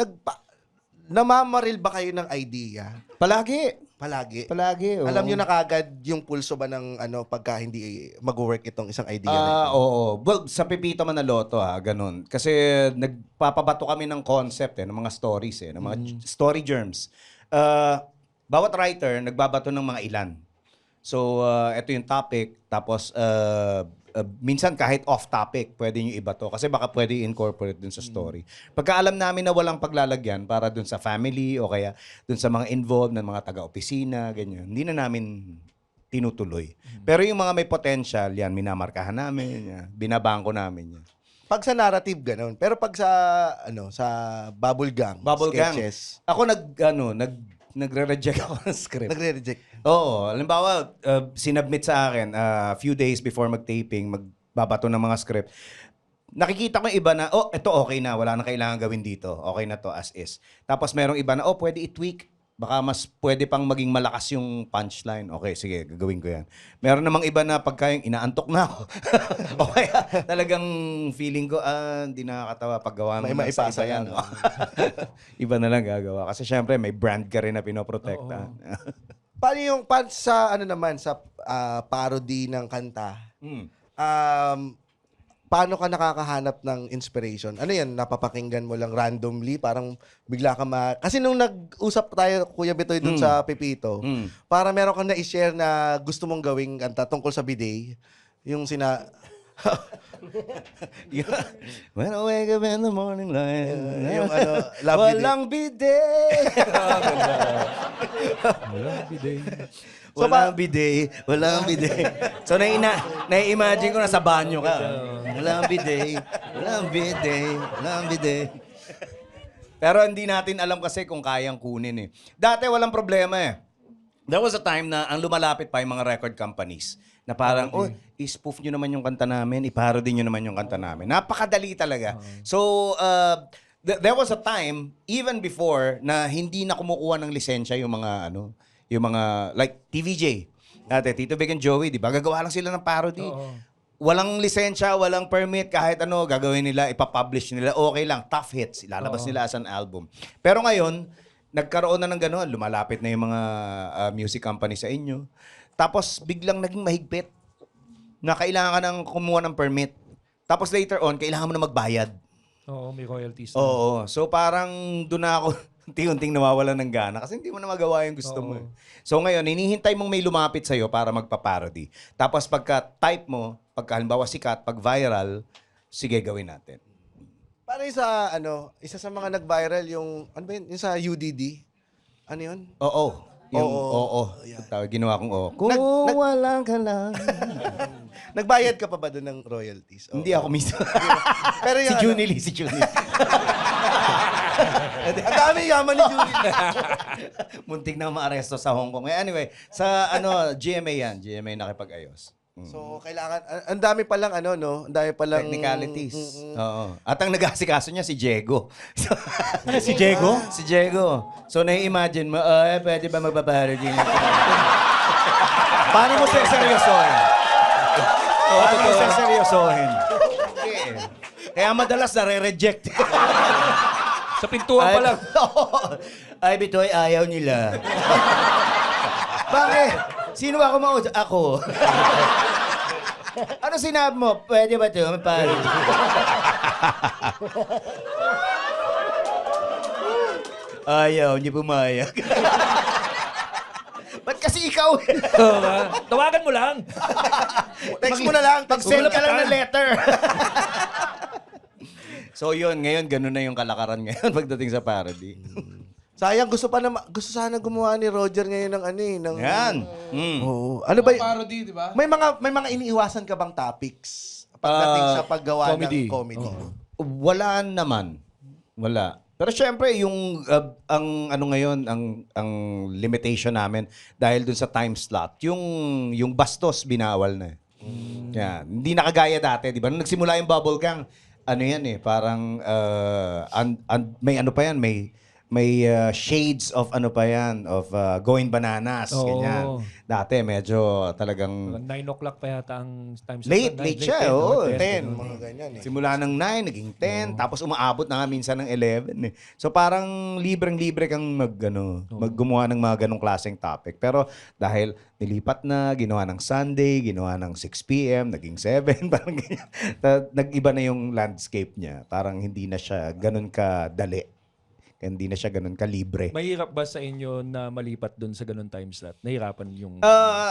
Namamaril ba kayo ng idea? Palagi. Oo. Alam nyo na kagad yung pulso ba ng pagka hindi mag-work itong isang idea na ito? Oo. Well, sa Pepito Manaloto ganun. Kasi nagpapabato kami ng concept ng mga stories ng mga story germs. Bawat writer nagbabato ng mga ilan. So, ito yung topic. Tapos, minsan kahit off-topic, pwede nyo iba to. Kasi baka pwede incorporate dun sa story. Pagka alam namin na walang paglalagyan para dun sa family o kaya dun sa mga involved na mga taga-opisina, ganyan, hindi na namin tinutuloy. Pero yung mga may potential, yan, minamarkahan namin, yan, binabangko namin yan. Pag sa narrative, ganun. Pero pag sa, sa Bubble Gang, sketches, Ako nagre-reject ako ng script. nagre-reject. Oo. Halimbawa, sinubmit sa akin few days before mag-taping, magbabato ng mga script. nakikita ko yung iba na, ito okay na, wala na kailangan gawin dito. Okay na to as is. Tapos merong iba na, pwede i-tweak. Baka mas pwede pang maging malakas yung punchline. Okay, sige, gagawin ko yan. Meron namang iba na pagka yung inaantok na ako. O kaya talagang feeling ko, hindi nakakatawa paggawa mo May na sa maipasa isa yan. yan. Iba na lang gagawa. Kasi syempre, may brand ka rin na pinoprotektahan. Paano sa ano naman sa parody ng kanta? Paano ka nakakahanap ng inspiration? Ano yan, napapakinggan mo lang randomly? Parang bigla ka kasi nung nag-usap tayo, Kuya Bitoy, dun sa Pepito, para meron kang na-share na gusto mong gawing kanta tungkol sa bidet. Yung When I wake up in the morning light, yung ano, love bidet. walang bidet. Walang bidet. Walang bidet. So, nai-imagine ko na sa banyo ka. Walang bidet. Walang bidet. Walang bidet. Pero hindi natin alam kasi kung kayang kunin eh. Dati walang problema eh. There was a time na ang lumalapit pa yung mga record companies na parang, i-spoof nyo naman yung kanta namin, iparody nyo naman yung kanta namin. Napakadali talaga. So, there was a time, even before, na hindi na kumukuha ng lisensya yung mga, like TVJ. Dati, Tito Big and Joey, di ba? Gagawa lang sila ng parody. Walang lisensya, walang permit, kahit ano, gagawin nila, ipapublish nila, okay lang, tough hits, ilalabas nila as an album. Pero ngayon, nagkaroon na ng gano'n, lumalapit na yung mga music company sa inyo. Tapos biglang naging mahigpit na kailangan ka nang kumuha ng permit. Tapos later on, kailangan mo na magbayad. Oo, may royalties. Oo. So parang doon na ako unti-unting nawawalan ng gana kasi hindi mo na magawa yung gusto mo. So ngayon, hinihintay mong may lumapit sa'yo para magpa-parody. Tapos pagka-type mo, pagka halimbawa sikat, pag viral, sige gawin natin. Paano yung sa, isa sa mga nag-viral yung, ano ba yun? Yung sa UDD? Ano yun? Oo. Yung oo. Ginawa kong oo. Kung walang ka lang. Nagbayad ka pa ba doon ng royalties? Oo. Hindi ako mismo. Pero Si yung Junie Lee, si Junie Lee. Ang dami yaman ni Julie. Muntik na maaresto sa Hong Kong. Anyway, sa GMA yan. GMA nakipag-ayos. So, kailangan, ang dami palang Ang dami palang Technicalities. Oo. At ang nag-asikaso niya si Diego. Si Diego? Si Diego. So, nai-imagine mo, pwede ba magpaparody niya? Paano mo seryosohin? Paano mo seryosohin? Kaya madalas nare-reject. Sa pintuan pa lang. Ay, Bitoy, ayaw nila. Bakit? Sino ako mausap? Ako. Ano sinabi mo? Pwede ba ito? Parody. Ayaw, hindi pumayag. Ba't kasi ikaw? Oo nga. Tawagan mo lang. Text mo na lang. Pag-send ka lang ng letter. So yun, ngayon ganun na yung kalakaran ngayon pagdating sa parody. Sayang, gusto sana gumawa ni Roger ngayon ng Yan. Oo. Ano ba? Parody, di ba? May mga iniiwasan ka bang topics pagdating sa paggawa comedy. ng comedy? Wala naman. Wala. Pero syempre yung ang ngayon ang limitation namin dahil dun sa time slot, yung bastos binawal na. Yan. Hindi na kagaya dati, 'di ba? Nung nagsimula yung bubble gang, ano yan eh, parang may ano pa yan, may shades of ano pa yan, of going bananas, ganyan. Dati medyo talagang 9 o'clock pa yata ang time slot. late siya, oo. 10, mga ganyan eh. Simula ng 9, naging 10, tapos umaabot na nga minsan ng 11. Eh. So parang libreng-libre kang maggumawa ng mga ganong klaseng topic. Pero dahil nilipat na, ginawa ng Sunday, ginawa ng 6 p.m., naging 7, parang ganyan. Nag-iba na yung landscape niya. Parang hindi na siya ganun kadali. Hindi na siya ganun kalibre. Mahirap ba sa inyo na malipat dun sa ganun time slot? Nahirapan yung...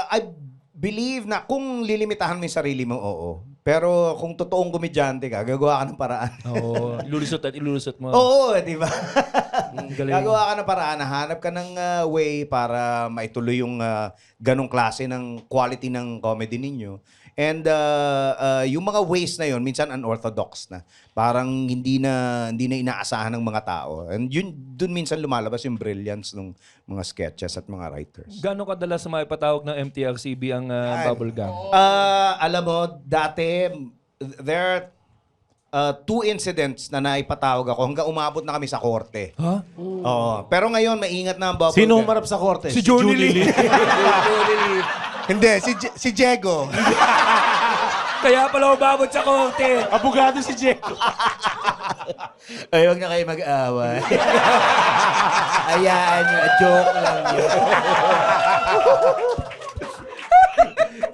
I believe na kung lilimitahan mo yung sarili mo, oo. Pero kung totoong komedyante ka, gagawa ka ng paraan. Oo. Ilulusot mo. Oo, di ba? Galing. Gagawa ka ng paraan, hanap ka ng way para maituloy yung ganong klase ng quality ng comedy ninyo. And yung mga ways na yun, minsan unorthodox na. Parang hindi na inaasahan ng mga tao. And yun, dun minsan lumalabas yung brilliance ng mga sketches at mga writers. Gano'ng kadalas maipatawag ng MTRCB ang Bubble Gang? Alam mo, dati, there are 2 incidents na naipatawag ako hanggang umabot na kami sa korte. Ha? Oo. Pero ngayon, maingat na ang bubble Sino gum. humarap sa korte? Si Johnny Lee. Hindi, si Diego. Kaya pala umabot sa korte. Abogado si Diego. Ay, huwag na kayo mag-away. Ayaan nyo, joke lang yun.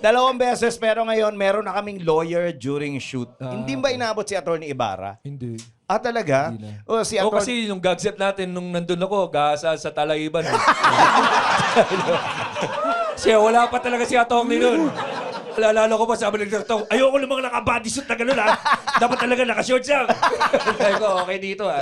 2 beses, pero ngayon, meron na kaming lawyer during shoot. Hindi ba inabot si Atty. Ibarra? Hindi. Ah, talaga? Hindi na. O, si O Atty. kasi yung gagset natin nung nandun ako, gasa sa Talaiban. Siya, wala pa talaga si Atty. nun. Alala ko pa, sabi ng doktor, ayoko ng mga naka-bodysuit na gano'n ha. Dapat talaga naka-shorts lang. Sabi ko, okay dito ha.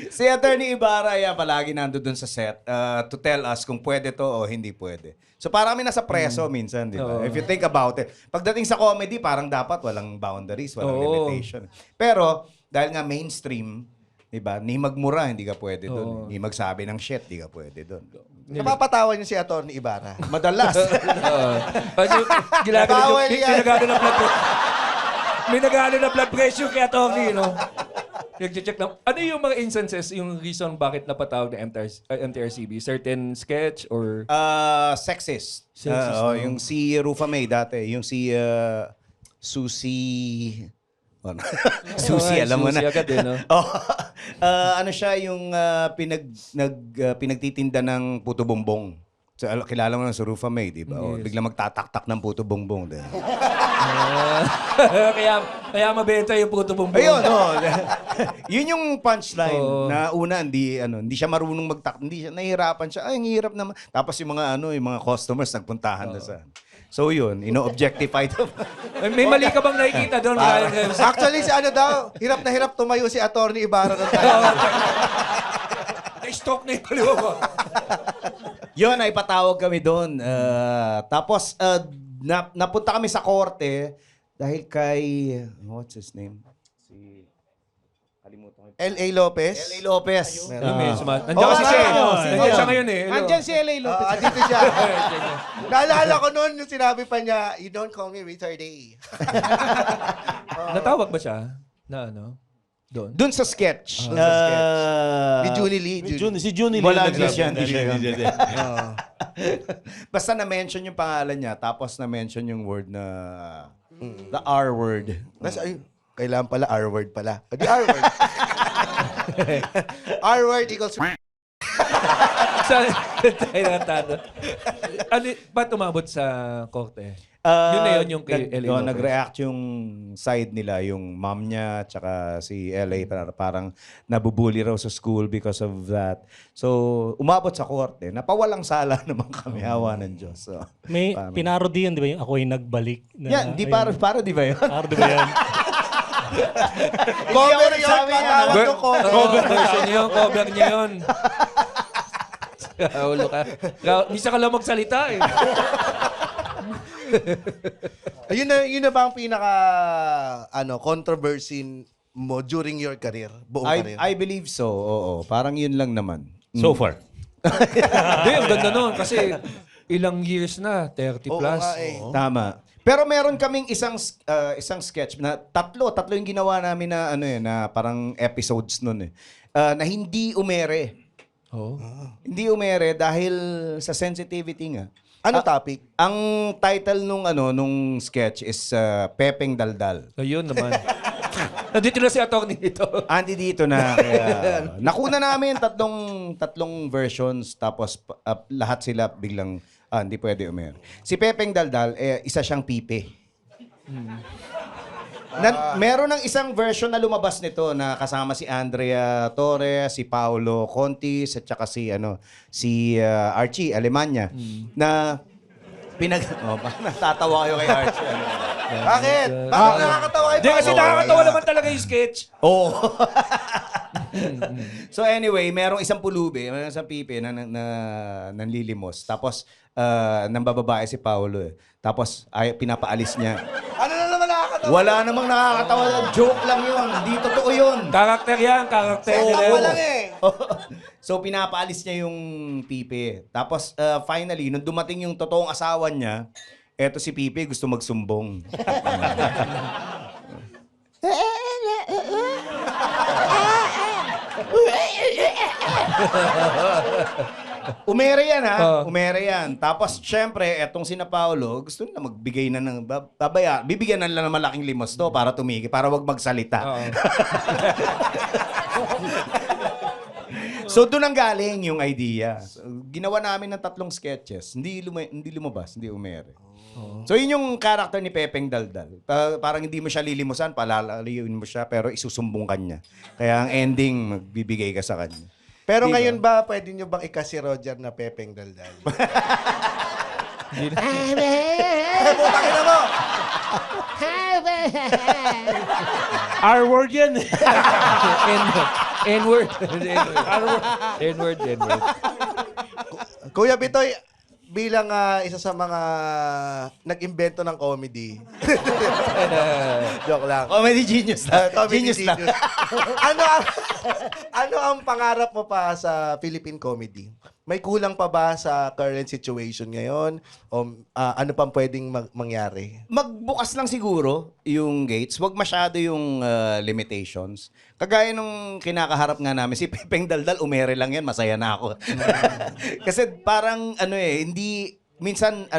Si Atty. Ibarra, yan, palagi nandun sa set to tell us kung pwede to o hindi pwede. So parang kami nasa preso minsan, di ba? Oo. If you think about it. Pagdating sa comedy, parang dapat walang boundaries, walang Oo. limitation. Pero, dahil nga mainstream, di ba? Ni magmura, hindi ka pwede doon. Oo. Ni magsabi ng shit, hindi ka pwede doon. Napapatawa niyo si Atty. Ibarra. Madalas. Ano, ginagano Bawal yan. pinagano na blood pressure. May nagano na blood pressure kay Atty. no? Nag-check lang. Ano yung mga instances, yung reason bakit napatawag ng MTRCB? Certain sketch or... Sexist. Sexist, Oo, no? yung si Rufa May dati. Yung si Susie... Ano? Susie, Okay, alam mo na. Susie agad eh, no? Oh, ano siya yung pinagtitinda ng puto bongbong. So, kilala mo na si Rufa May, di ba? O, Yes. bigla magtataktak ng puto bongbong. Di ba? kaya mabenta yung puto bumbong. Ayun, oh. Yun yung punchline Oo. na una hindi siya marunong hindi siya nahihirapan siya. Ay, ang hirap naman. Tapos yung mga customers nagpuntahan na sa. So yun, ino-objectify to. May mali ka bang nakikita doon? Actually, si ano daw, hirap na hirap tumayo si Atty. Ibarra ng time. Na-stroke na yung kaliwa ko. Yun, ay patawag kami doon. Tapos, napunta kami sa korte dahil kay, what's his name? Kalimutan ko. L.A. Lopez. L.A. Lopez. Nandiyan kasi siya. Oo, Nandiyan siya ngayon eh. Andyan si L.A. Lopez. Dito siya. Naalala ko noon yung sinabi pa niya, you don't call me retarded. Natawag ba siya? Na ano? Doon? Doon sa sketch. Ni Junie Lee. Si Johnny Lee. Wala, nagsabi. hindi siya yun. Hindi. Basta na-mention yung pangalan niya, tapos na-mention yung word na, the R word. Ay, kailangan pala R-word pala. O di R-word. R-word equals... Saan tayo natado? Ano, ba't umabot sa korte? Yun na yun yung kay L.A. Lopez. Nag-react yung side nila, yung mom niya, tsaka si L.A. Parang nabubuli raw sa school because of that. So, umabot sa korte. Napawalang sala naman kami, hawa ng Diyos. So, May pinarody yan, di ba? Yung ako yung nagbalik. yan, di para di ba yun? Parody ba yan? Cover yun, matawag ng cover. Version niya yun, cover niya yun. Ulo ka. Misa ka lang magsalita eh. Yun na ba ang pinaka controversy mo during your career? Buong career? I believe so, oo. Parang yun lang naman. So far. Hindi, ang ganda nun. Kasi ilang years na, 30 Oo plus. nga eh. Tama. Pero meron kaming isang sketch na tatlo yung ginawa namin na na parang episodes nun na hindi umere. Oh. Hindi umere dahil sa sensitivity nga. Ano topic? Ang title nung sketch is Pepeng Daldal. Ayun naman. Nandito na si attorney dito. Andi dito na. Kaya, nakuna namin tatlong versions tapos lahat sila biglang hindi pwede umere. Si Pepeng Daldal, isa siyang pipe. Meron ng isang version na lumabas nito na kasama si Andrea Torres, si Paolo Contis, at saka si Archie Alemanya na natatawa kayo kay Archie. Bakit? Bakit nakakatawa kayo? Hindi, kasi nakakatawa naman talaga yung sketch. Oo. So anyway, merong isang pulubi, merong isang pipe na nanlilimos. Tapos nang bababae si Paolo Tapos pinapaalis niya. Ano na naman nakakatawa? Wala namang nakakatawa. Joke lang yun. Hindi totoo yun. Karakter yan, karakter nila Ako yun. lang eh. So, pinapaalis niya yung pipe. Tapos, finally, nung dumating yung totoong asawa niya, Eto si Pipi gusto magsumbong. Umere yan ha. Umere yan. Tapos syempre, etong sina Paolo, gusto nila magbigay na ng bibigyan na nila ng malaking limos to para tumigil, para wag magsalita. So doon ang galing yung idea. So, ginawa namin ng 3 sketches. Hindi lumabas, hindi umere. So yun yung character ni Pepeng Daldal. Parang hindi mo siya lilimusan, palalaliwin mo siya, pero isusumbong ka niya. Kaya ang ending, magbibigay ka sa kanya. Pero ngayon ba, pwede nyo bang ikasi Roger na Pepeng Daldal? Putangin na mo! R-word yan. N-word. N-word. Kuya Bitoy, bilang isa sa mga nag-imbento ng comedy. Joke lang. Comedy genius na. Comedy Genius lang. genius. ano ang pangarap mo pa sa Philippine comedy? May kulang pa ba sa current situation ngayon? O ano pang pwedeng mangyari? Magbukas lang siguro yung gates. Wag masyado yung limitations. Kagaya nung kinakaharap nga namin, si Pepeng Daldal, umere lang yan, masaya na ako. Kasi parang hindi, minsan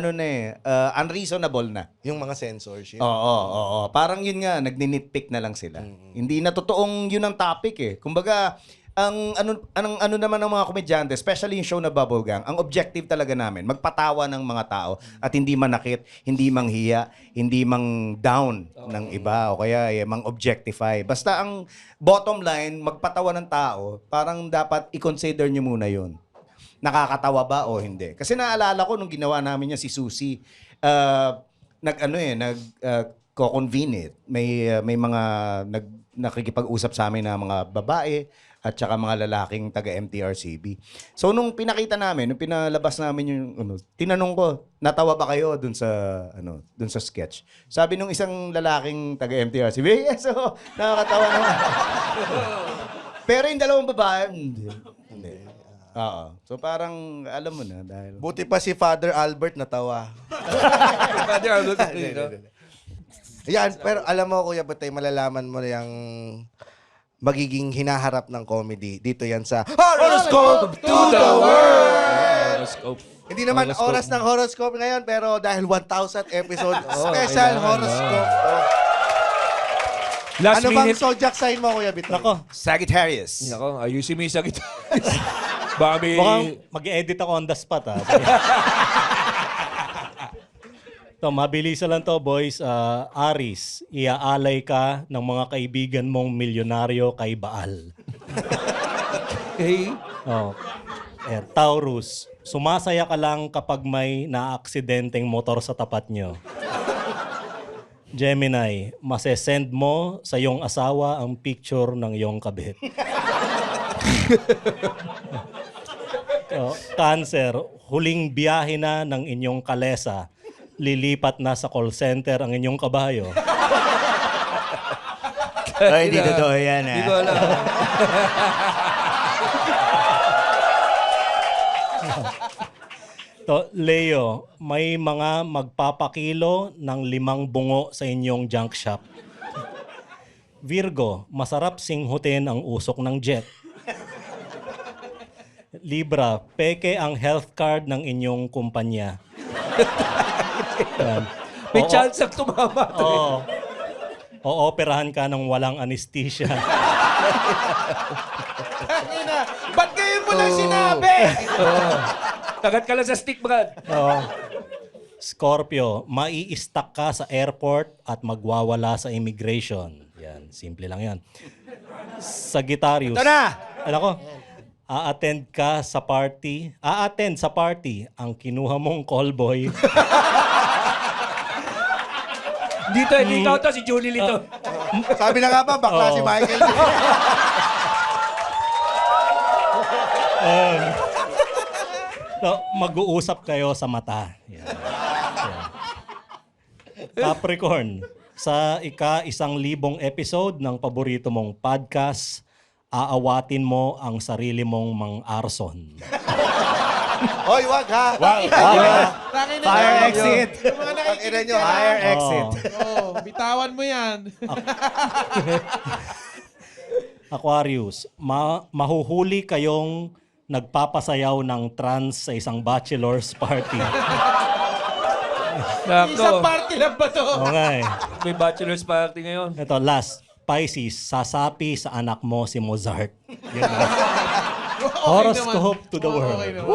unreasonable na. Yung mga censorship? Oo. Parang yun nga, nagninitpick na lang sila. Hindi na totoong yun ang topic eh. Kumbaga, ang ano naman ng mga komedyante, especially yung show na Bubblegang, ang objective talaga namin, magpatawa ng mga tao at hindi manakit, hindi manghiya, hindi mang down ng iba o kaya mang objectify. Basta ang bottom line, magpatawa ng tao, parang dapat i-consider nyo muna yun. Nakakatawa ba o hindi? Kasi naalala ko nung ginawa namin yan si Susie, co-convene it. May mga nakikipag-usap sa amin na mga babae at saka mga lalaking taga-MTRCB. So nung pinakita namin, nung pinalabas namin yung tinanong ko, natawa ba kayo dun sa sketch? Sabi nung isang lalaking taga-MTRCB, yes, so nakakatawa naman. Pero yung dalawang babae, hindi. Oo. So parang alam mo na dahil Buti pa si Father Albert natawa. Yan, pero alam mo Kuya Bitoy, malalaman mo na yung magiging hinaharap ng comedy. Dito yan sa Horoscope to the World! Horoscope. Hindi naman oras ng horoscope ngayon, pero dahil 1,000 episode, special horoscope. Last Ano bang minute. zodiac sign mo, Kuya Bitoy? Nako, Sagittarius. Nako, ayusin mo yung sakit. Baka may... mukhang mag-edit ako on the spot ha. Ito, mabilis lang to boys. Aris, iaalay ka ng mga kaibigan mong milyonaryo kay Baal. Hey. Oh. Taurus, sumasaya ka lang kapag may naaksidenteng motor sa tapat nyo. Gemini, masesend mo sa iyong asawa ang picture ng iyong kabit. Cancer, huling biyahe na ng inyong kalesa. Lilipat na sa call center ang inyong kabayo. Ay, hindi totoo yan Hindi ko alam. Leo, may mga magpapakilo ng 5 bungo sa inyong junk shop. Virgo, masarap singhutin ang usok ng jet. Libra, peke ang health card ng inyong kumpanya. Yan. May chance ang tumama. Oo. Ooperahan ka ng walang anesthesia. Ba't ngayon mo lang sinabi? Kagat ka lang sa stick, brad. Oo. Scorpio, mai-stuck ka sa airport at magwawala sa immigration. Yan, simple lang yan. Sagittarius. Ito na! Alam ko, aattend sa party ang kinuha mong callboy. Dito, hindi ikaw to, si Julie Lito. Sabi na nga ba, bakla si Michael. Mag-uusap kayo sa mata. Yan. Yan. Capricorn, sa ika-1,000 episode ng paborito mong podcast, aawatin mo ang sarili mong mang-arson. Hoy, wag ha. Tangin na Fire nyo. exit. Yung mga Ina nakikinig nyo, dyan, Fire exit. Oh, bitawan mo yan. Aquarius, mahuhuli kayong nagpapasayaw ng trans sa isang bachelor's party. Isang Nako, party lang ba to? Okay. may bachelor's party ngayon. Ito, last. Pisces, sasapi sa anak mo si Mozart. Yun lang. Okay Horoscope naman. to the world. Okay naman.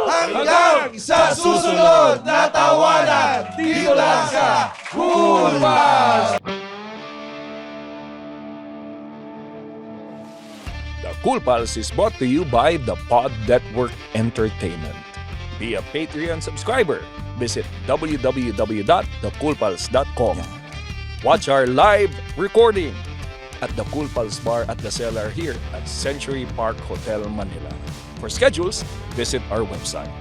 Hanggang sa susunod na tawanan, dito lang sa Cool Pals! The Cool Pals is brought to you by the Pod Network Entertainment. Be a Patreon subscriber. Visit www.thecoolpals.com. Watch our live recording at the Cool Pals Bar at the Cellar here at Century Park Hotel, Manila. For schedules, visit our website.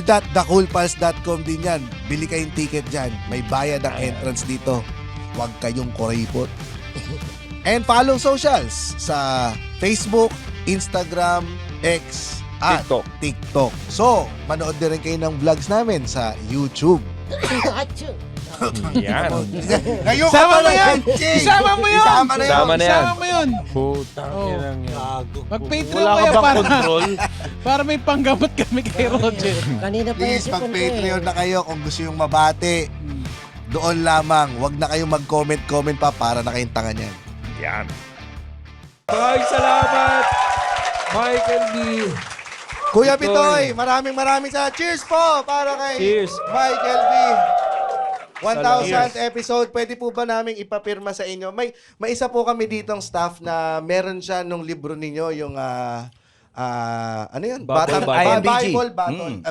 www.thecoolpals.com din yan. Bili kayong ticket dyan. May bayad ang entrance dito. Huwag kayong kuripot. And follow socials sa Facebook, Instagram, X, at TikTok. So, manood din rin kayo ng vlogs namin sa YouTube. Achoo. Yan. Ngayon Sama ka mo yan! pala, Ching! Isama mo yun! Isama na yun! Sama na yan. Isama mo yun! Putang Oh. inang yan. Mag-Patreon Wala ka kayo bang para, control? para may panggamot kami kay Roger. Kanina pa Please, yung sipon ko mag-Patreon eh. na kayo kung gusto yung mabati. Doon lamang. Huwag na kayong mag-comment pa para na kayong tanga niyan. Yan. Maraming salamat, Michael B. Kuya Bitoy. Bitoy, maraming salamat. Cheers po para kay Cheers. Michael B. 1,000 Salamat. episode. Pwede po ba naming ipapirma sa inyo? May isa po kami ditong staff na meron siya nung libro ninyo, yung ano yun? Bible, Bible. Mm.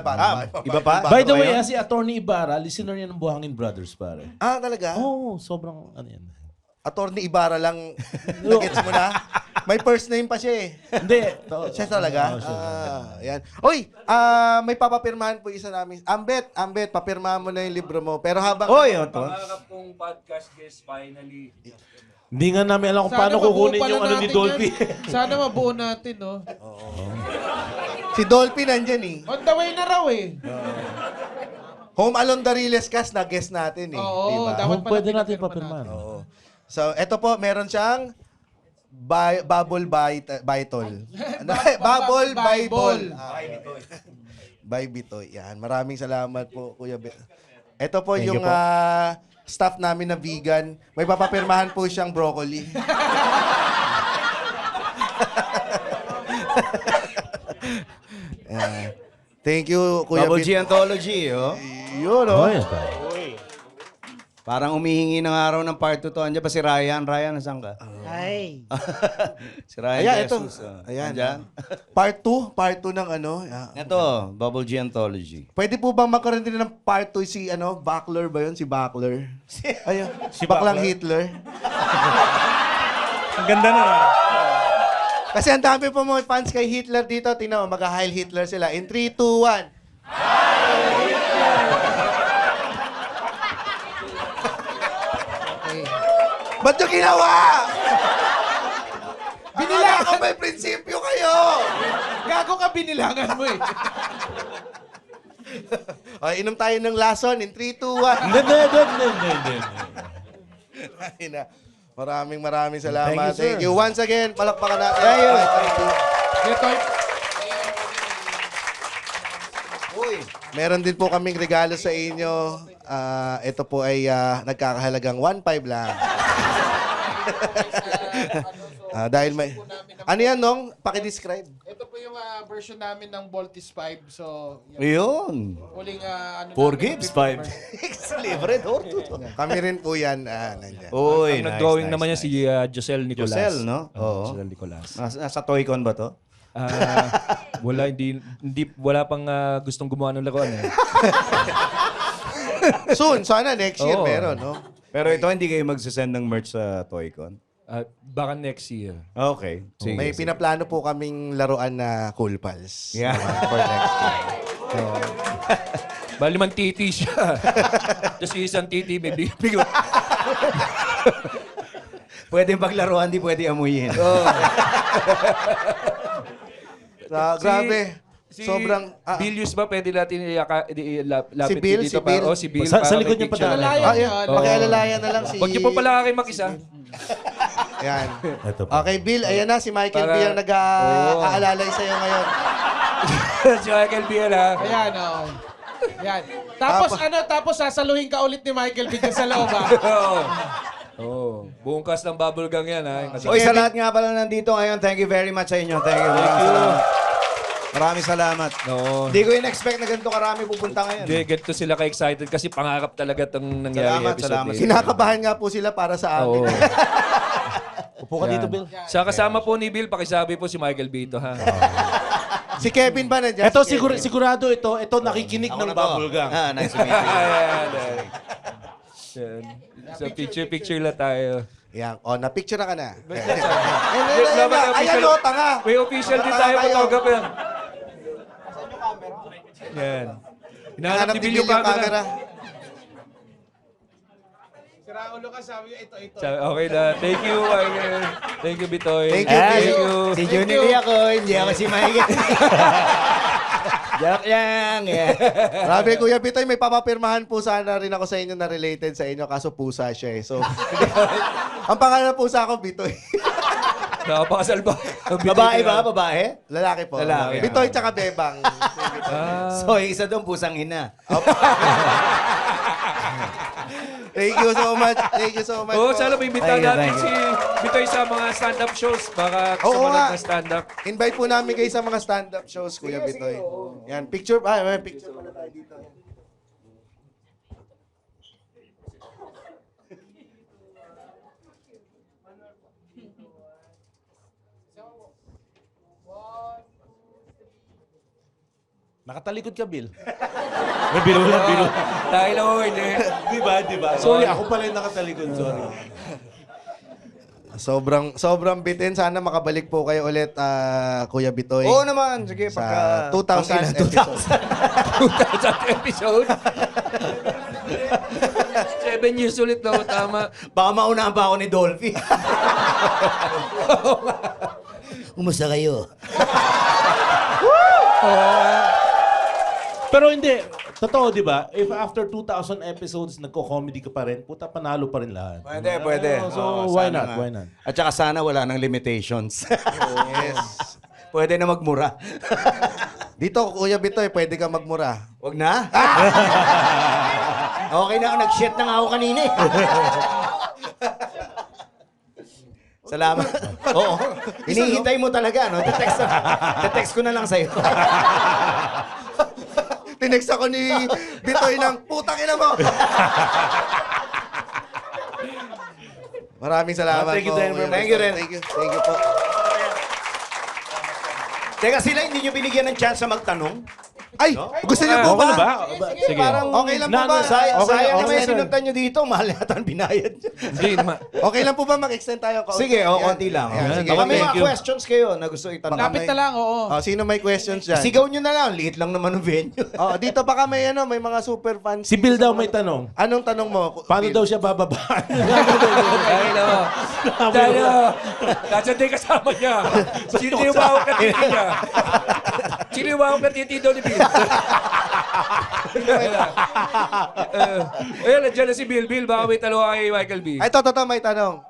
Iba pa? By the way, si Attorney Ibarra, listener niya ng Buhangin Brothers, pare. Talaga? Oo, sobrang ano yan. Attorney Ibarra lang. Nagets mo na? May first name pa siya eh. Hindi. Siya talaga? Yan. Uy, may papapirmahan po isa namin. Ambet, papirmahan mo na yung libro mo. Pero habang... Oy, ito. Pangarap kong podcast guest finally. Hindi nga namin alam kung Sana paano mabuo kukunin pala yung ano ni natin Dolphy. yan. Sana mabuo natin, no? Si Dolphy nandyan eh. On the way na raw eh. Home Alone Dariles Cast na guest natin eh. Oo, Diba? dapat pala Pwede natin pinapirma papirman. Oo. So, eto po, meron siyang Bubble Bible. Bubble Bible. By Bitoy. Yan. Maraming salamat po, Kuya Bitoy. Ito po Thank you yung po. staff namin na vegan. May papapirmahan po siyang broccoli. Yan. Thank you, Kuya Bubble G Bitoy. Anthology, oh. Yun, oh. Oh, yan, pare. Parang umihingi ng araw ng part 2 to. Andiyan ba si Ryan? Ryan, nasan ka? Ay. Si Ryan Ayan, ito. Jesus. Ayan. Andyan? Part 2 ng ano. Ito, Bubble G Anthology. Pwede po bang magkaroon din ng part 2 si Buckler ba yun? Si Buckler. Ayun. Si Baklang Buckler? Hitler. Ang ganda na. Kasi ang dami po mga fans kay Hitler dito. Tingnan mo, mag-Heil Hitler sila. In 3, 2, 1. Ba't nyo ginawa? Binilangan ko may prinsipyo kayo. Gago ka, binilangan mo eh. Okay, inom tayo ng lason in 3, 2, 1. Hindi. Ayun na. Maraming salamat. Thank you, sir. Thank you. Once again, palakpakan natin. Thank you. Ito, Meron din po kaming regalo sa inyo. Ito po ay nagkakahalagang 1.5 lang. Dahil may... Ano yan, Nong? Pakidescribe. ito po yung version namin ng Voltis 5. So, Ayun. huling ano 4 namin, gigs, 5. Libre, door to. Kami rin po yan. Nandyan. Uy, Ang nag-drawing naman niya si Josel Nicolas. Josel, no? Oo. Josel Nicolas. Nasa Toycon ba to? Wala pang gustong gumawa ng laruan eh. Soon, sana next year Oo. meron, no? Pero ito, hindi kayo magsasend ng merch sa Toycon? Baka next year. Okay. Sige. May pinaplano po kaming laruan na Cool Pals. Yeah. For next year. Bali man titi siya. Tapos yung isang titi, may bigo. Pwede paglaruan, di pwede amuyin. Grabe. Si Sobrang... Bilius ba pwede natin lapit Si Bill, dito? si Bill. Si Bill. Sa para likod may niya pa picture. dali. Alalayan Yan. yun. Pakialalayan na lang si... Huwag niyo po pala kayo mag-isa. Yan. Ito po. Okay, Bill, ayan na. Si Michael Para- B. ang nag-aalalay sa'yo ngayon. Si Michael Biel, ha? Ayan, oo. Yan. Tapos sasaluhin ka ulit ni Michael B. dyan sa loob, ha? Oo. Buong cast ng Bubblegang yan, ha? Oy, sa lahat nga pala nandito ngayon, thank you very much sa inyo. Thank you. Maraming salamat. No. Hindi ko in-expect na ganito karami pupunta ngayon. Hindi, ganito sila ka-excited kasi pangarap talaga itong nangyari Salamat, episode salamat. na yun. Kinakabahan nga po sila para sa Oo. amin. Upo ka dito, Bill. Sa kasama po ni Bill, pakisabi po si Michael B. ito, ha? Si Kevin ba nandiyan? Ito, Si Kevin. sigurado ito nakikinig ng bubblegum. Nice to meet you. Ayan, ayan. Yan. So, picture lang tayo. Yan. O, na-picture na ka na. Dapat Ayan o, tanga. May official din tayo photographer. Yan. Hinahanap ni Bill yung camera. Si Raulo ka, sabi niya, ito. Okay na. Thank you, Michael. Thank you, Bitoy. Thank you, Thank Bill. you. Si Junior ako, hindi ako si Michael. Joke lang. Yeah. Grabe, Kuya Bitoy, may papapirmahan po sana rin ako sa inyo na related sa inyo, kaso pusa siya eh. So, ang pangalan ng pusa ko, Bitoy. Nakapakasal ba? Babae ba? Babae? Lalaki po. Lalaki. Bitoy tsaka Bebang. So, isa doon pusang ina. Thank you so much. Thank you so much. Oo, po. sana may imbitahan Thank you, natin thank si Bitoy sa mga stand-up shows. Baka gusto Oo mo nga. ng stand-up. Invite po namin kayo sa mga stand-up shows, Kuya Bitoy. Yan, picture. May picture pala tayo dito. Nakatalikod ka, Bill. May biro lang, biro. Dahil ako, hindi. Di ba? Sorry, ako pala yung nakatalikod. Sorry. Sobrang bitin. Sana makabalik po kayo ulit, Kuya Bitoy. Oo naman. Sige, Sa pagka... 2000 episode. 2,000 episode. 7 years ulit daw, tama. Baka maunahan pa ako ni Dolphy. Umusta kayo? Pero hindi. Totoo, di ba? If after 2,000 episodes, nagko-comedy ka pa rin, puta, panalo pa rin lahat. Pwede. So, Oo, why sana not? nga. Why not? At saka sana wala nang limitations. Yes. Pwede na magmura. Dito, Kuya Bitoy, pwede ka magmura. Wag na. Okay na ako. Nag-shit na nga ako kanina eh. Salamat. Oo. Hinihintay mo talaga, no? Te-text ko na lang sa'yo. Tinext ako ni Bitoy ng putang ina mo. Maraming salamat Thank you, po. Denver. Kuya Thank you Bitoy. rin. Thank you po. Teka, sila hindi nyo binigyan ng chance na magtanong? Ay, gusto niyo po Okay ba? na ba? Sige. Parang Okay lang po ba? sayang Okay, naman okay, yung sir. sinuntan nyo dito. Mahal yata ang binayad. Hindi naman. Okay lang po ba mag-extend tayo? kaunti? Sige, Yan. konti lang. Yan, sige. Baka may Thank mga you. questions kayo na gusto itanong. Lapit na lang, oo. Sino may questions dyan? Sigaw nyo na lang. Liit lang naman ang venue. Dito baka may may mga super fans. Si Bill daw may tanong. Anong tanong mo? Paano Bill? daw siya bababaan? Dahil ako. Dahil ako. Nasaan din kasama niya. Sino yung bawang katiti niya? Sino yung bawang katiti daw ni Bill? Ayun, nandiyan na si Bill. Bill, baka may tanong kay Michael B. Ay, totoo, may tanong.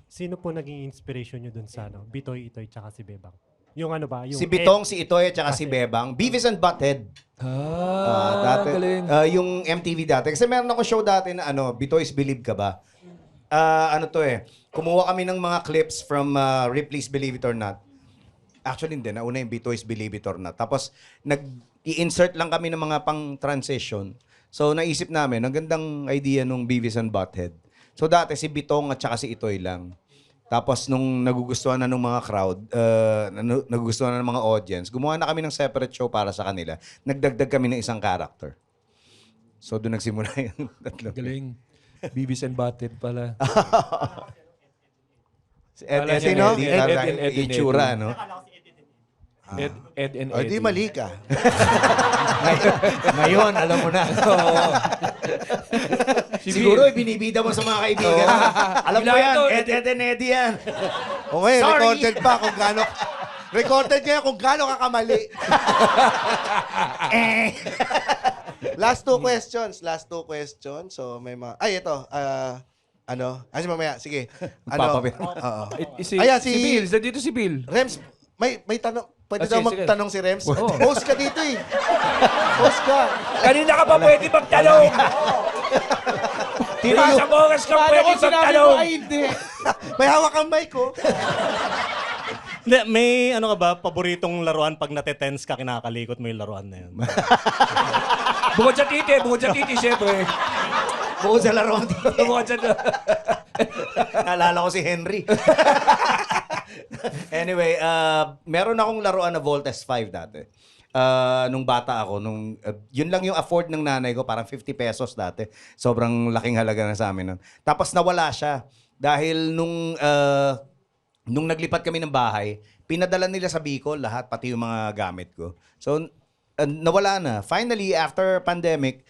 Sino po naging inspiration nyo dun sa Bitoy, Itoy, tsaka si Bebang? Yung ano ba? Yung Si Bitong, si Itoy, at saka si Bebang. Beavis and Butthead. Dati. galing. Yung MTV dati. Kasi meron ako show dati na Bitoy's Believe Ka Ba? Kumuha kami ng mga clips from Ripley's Believe It or Not. Actually, hindi. Nauna yung Bitoy's Believe It or Not. Tapos, i-insert lang kami ng mga pang-transition. So, naisip namin, ang gandang idea nung Beavis and Butthead. So, dati si Bitong at saka si Itoy lang. Tapos, nung nagugustuhan na ng mga crowd, nagugustuhan na ng mga audience, gumawa na kami ng separate show para sa kanila. Nagdagdag kami ng isang character. So, doon nagsimula yung tatlo. Galing. Beavis and Butthead pala. Ed, Sino? Ed. Itsura, no? Ed and O, Eddie. di mali ka. Ngayon, alam mo na. Siguro binibida mo sa mga kaibigan. Alam mo Kailangan yan, to, Ed and Eddie yan. O ngayon, Sorry. recorded pa kung gaano... Recorded niya kung gaano ka kamali. Last two questions. So, may mga... Ay, ito. Ay, mamaya. Sige. Papapit. Oo. Ayan, si Bill. Dito si Bill. Rems, may tanong. Pwede daw Sige, sige. magtanong si Rems? Oo. Host ka dito eh. Host ka. Kanina ka pa pwede magtanong. Isang oras ka Paano pwede kung sinabi mo magtanong. ay hindi? May hawak kang mic oh. Hindi, may ano ka ba, paboritong laruan pag natetense ka, kinakalikot mo yung laruan na yun. Bukod sa titi, syempre. Bukod sa laro dito. Bukod sa... Naalala ko si Henry. Anyway, meron akong laruan na Voltes 5 dati. Nung bata ako, yun lang yung afford ng nanay ko, parang 50 pesos dati. Sobrang laking halaga na sa amin nun. Tapos nawala siya dahil nung naglipat kami ng bahay, pinadala nila sa Bicol lahat, pati yung mga gamit ko. So, nawala na. Finally, after pandemic,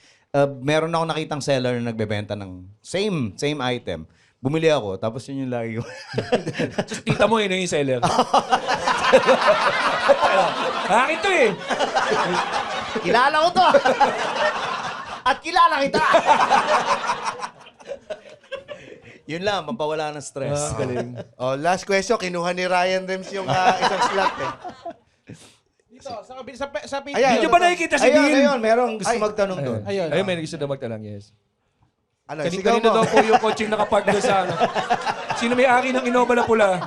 meron ako nakitang seller na nagbebenta ng same item. Bumili ako, tapos yun yung lagi ko. Just tita mo, yun yung seller. Akin to eh. Kilala ko to. At kilala kita. Yun lang, pampawala ng stress. Galing. Oh, last question. Kinuha ni Ryan Rems yung isang slot eh. Dito, sa page. Ayan. Hindi ba nakikita si Ayun, Bill? merong gusto Ay. magtanong doon. Ayun. Ayun, may gusto na magtalang, yes. Ano, Kanina sigaw mo. daw po yung coaching nakapark doon sa ano. Sino may ari ng Innova na pula?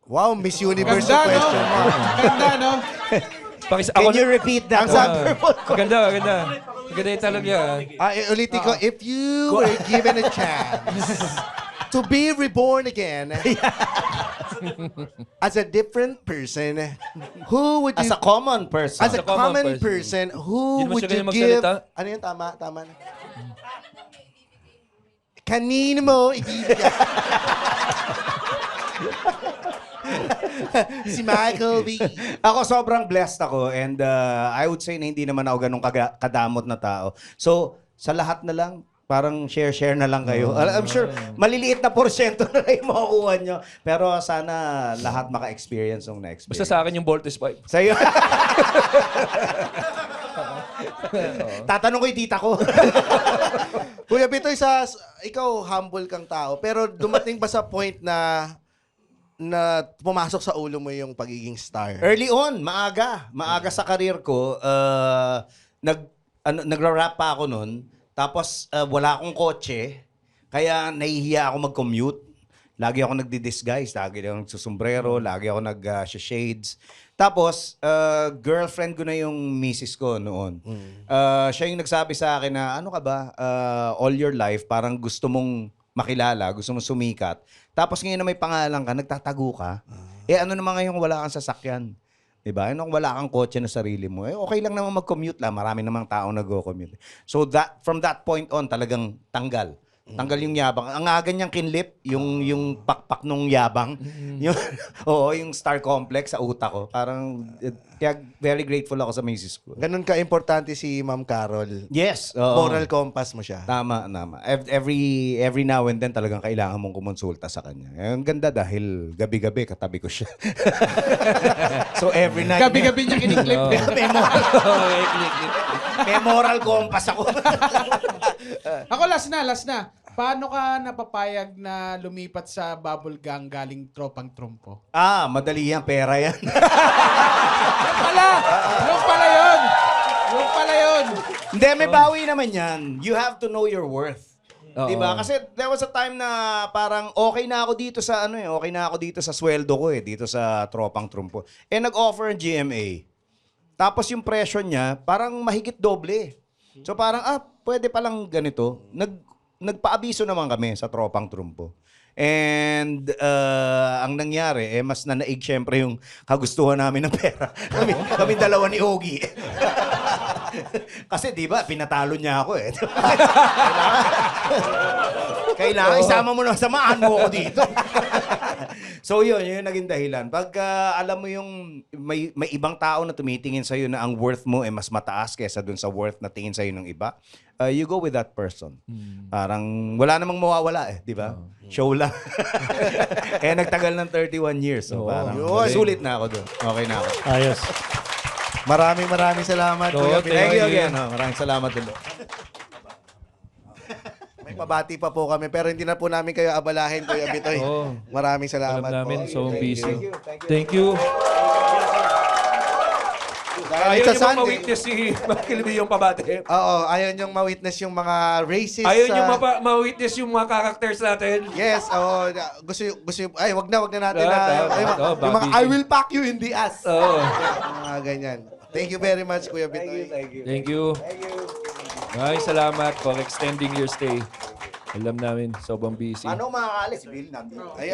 Wow, Miss Universe Ganda, no? question. Ganda, no? Can you repeat that? Ang sabi mo. Maganda. Maganda yung talong niya. Ulitin ko, if you were given a chance to be reborn again as a different person, who would you... As a common person. As a common person, who Hindi naman would siya you ganyan give... magsalita. Ano yun? Tama na. Kanino mo ibibigay? Si Michael B. Ako sobrang blessed ako and I would say na hindi naman ako ganun kadamot na tao. So, sa lahat na lang, parang share na lang kayo. I'm sure, maliliit na porsyento na lang yung makukuha nyo. Pero sana lahat maka-experience ng na-experience. Basta sa akin yung Voltes 5. Sa'yo. Tatanong ko yung tita ko. Kuya Bitoy, ikaw humble kang tao, pero dumating ba sa point na pumasok sa ulo mo yung pagiging star? Early on, maaga. Maaga sa karir ko, nagra-rap pa ako nun. Tapos wala akong kotse, kaya nahihiya ako mag-commute. Lagi ako nagdi-disguise, lagi ako nagsusombrero, lagi ako nag-shades. Tapos, girlfriend ko na yung misis ko noon. Siya yung nagsabi sa akin na, ano ka ba, all your life, parang gusto mong makilala, gusto mong sumikat. Tapos ngayon na may pangalan ka, nagtatago ka. Ano naman ngayon wala kang sasakyan? Diba? Kung wala kang kotse na sarili mo, okay lang naman mag-commute lang. Marami namang tao nag-commute. So from that point on, talagang tanggal. Tanggal yung yabang. Ang aga niyang kinlip, yung pakpak nung yabang. Yung star complex sa utak ko. Parang, kaya very grateful ako sa misis ko. Ganun ka-importante si Ma'am Carol. Yes. Moral compass mo siya. Tama. Every now and then talagang kailangan mong kumonsulta sa kanya. Ang ganda dahil gabi-gabi katabi ko siya. So every night. Gabi-gabi niya kiniklip. May moral compass ako. Ako, last na. Paano ka napapayag na lumipat sa bubble gang galing tropang trumpo? Madali yan. Pera yan. Yung pala yun. Hindi, may bawi naman yan. You have to know your worth. Oo. Diba? Kasi there was a time na parang okay na ako dito sa okay na ako dito sa sweldo ko dito sa tropang trumpo. Nag-offer ang GMA. Tapos yung presyo niya, parang mahigit doble. So parang, pwede palang ganito. Nagpaabiso naman kami sa tropang trumpo. And ang nangyari, mas nanaig syempre yung kagustuhan namin ng pera. kami dalawa ni Ogie. Kasi di ba, pinatalo niya ako Kailangan isama mo na, samahan mo ako dito. So yun yung naging dahilan. Pag alam mo yung may ibang tao na tumitingin sa'yo na ang worth mo ay mas mataas kaysa dun sa worth na tingin sa'yo ng iba, you go with that person. Parang wala namang mawawala di ba? Show lang. Kaya nagtagal ng 31 years. So parang sulit na ako dun. Okay na ako. Ayos. Maraming salamat, Kuya Bitoy. Thank you again. Maraming salamat din. May pabati pa po kami, pero hindi na po namin kayo abalahin, Kuya Bitoy. Maraming salamat Alam namin, po. so busy. Thank you. Dahil Ayaw sa niyo bang Sunday, ma-witness si Michael B yung pabate? oo, ayaw niyong ma-witness yung mga racist. Ayaw niyo ma-witness yung mga characters natin? Yes, oo. Gusto yung, ay, wag na natin Oo, yung mga busy. I will pack you in the ass. Oo. Mga ganyan. Thank you very much, Kuya Bitoy. Thank you. Maraming salamat for extending your stay. Alam namin, sobrang busy. Ano makakaalis? Si Bill nandito. Ay.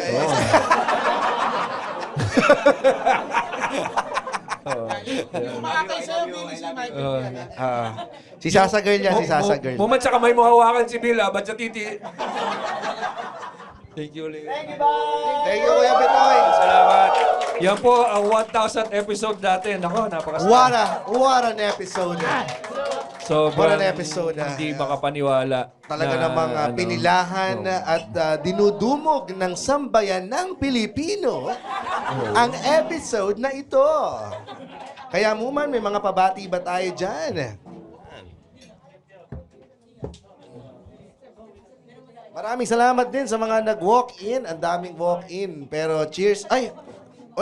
Umakakay sa'yo, Billy, si Michael. Si Sasa Girl yan, si Sasa Girl. Moment sa kamay mo hawakan si Bill, ba't sa titi? Thank you, Lee. Thank you, Kuya Bitoy. Salamat. Yan po ang 1,000th episode natin. Ako, napakasaya. What an episode. Sobrang What an episode. hindi makapaniwala. Talaga na, namang pinilahan at dinudumog ng sambayan ng Pilipino ang episode na ito. Kaya Muman, may mga pabati ba tayo dyan? Maraming salamat din sa mga nag-walk-in. Ang daming walk-in. Pero cheers. Ay,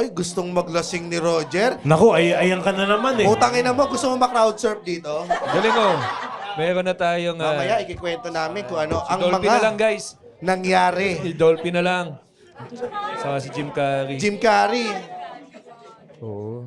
gustong maglasing ni Roger. Naku, ayan ka na naman eh. Utangin na mo, gusto mo ma-crowd surf dito? Galing ko. Meron na tayong... Mamaya, ikikwento namin kung ano si ang Dolphy mga na lang, guys. nangyari. Si Dolphy na lang. Saka si Jim Carrey. Jim Carrey. Oo.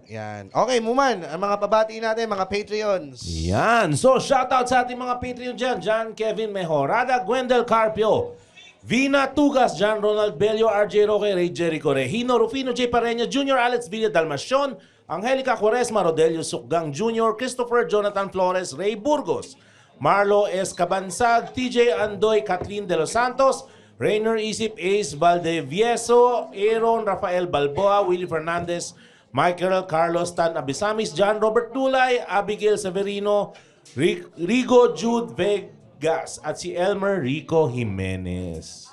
Yan. Okay, Muman, ang mga pabati natin, mga Patreons. Yan. So, shoutout sa ating mga Patreon dyan. John Kevin Mejorada, Gwendel Carpio, Vina Tugas, John Ronald Bello, RJ Roque, Ray Jericho Regino, Rufino J. Pareña Jr., Alex Villa Dalmacion, Angelica Quaresma, Rodelio Sukgang Jr., Christopher Jonathan Flores, Ray Burgos, Marlo S. Cabansag, TJ Andoy, Kathleen De Los Santos, Rainer Isip, Ace Valdevieso, Aaron Rafael Balboa, Willie Fernandez, Michael Carlos Tan Abisamis, John Robert Dulay, Abigail Severino, Rigo Jude Vegas, at si Elmer Rico Jimenez.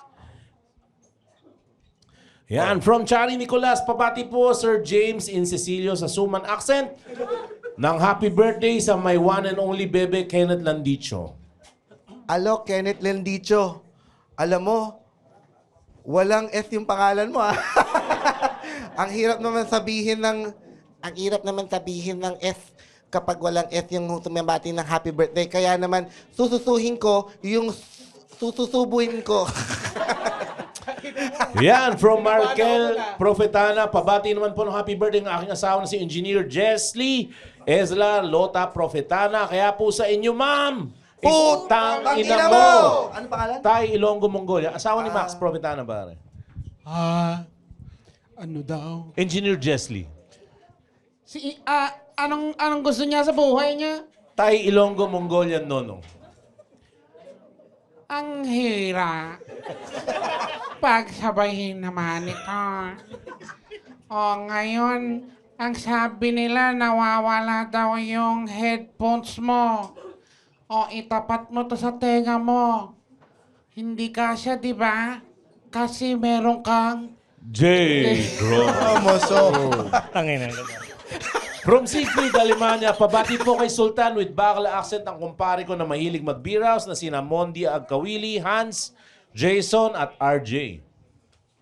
Yan, from Chari Nicolas, pabati po Sir James in Cecilio sa Suman Accent ng happy birthday sa my one and only bebe Kenneth Landicho. Alo, Kenneth Lendicho. Alam mo, walang F yung pangalan mo, Ang hirap naman sabihin ng F kapag walang F yung tumambati ng happy birthday. Kaya naman, sususuhin ko yung sususubuhin ko. Yan, from Markel Profetana, pabati naman po ng happy birthday ng aking asawa na si Engineer Jesly Ezla Lota Profetana. Kaya po sa inyo, ma'am, putang ina mo! Ano pangalan? Tay Ilonggo, Mongolia. Asawa ni Max Profetana, pare. Ano daw? Engineer Jesly. Anong gusto niya sa buhay niya? Tay Ilonggo, Mongolian Nonong. Ang hira. Pagsabayin naman ito. Ngayon, ang sabi nila nawawala daw yung headphones mo. Itapat mo to sa tenga mo. Hindi kasya, di ba? Kasi meron kang J. Moso. Tangin na. From Siegfried, Alemania, pabati po kay Sultan with Bacla accent ang kumpare ko na mahilig mag-beer house na sina Mondi Agkawili, Hans, Jason at RJ.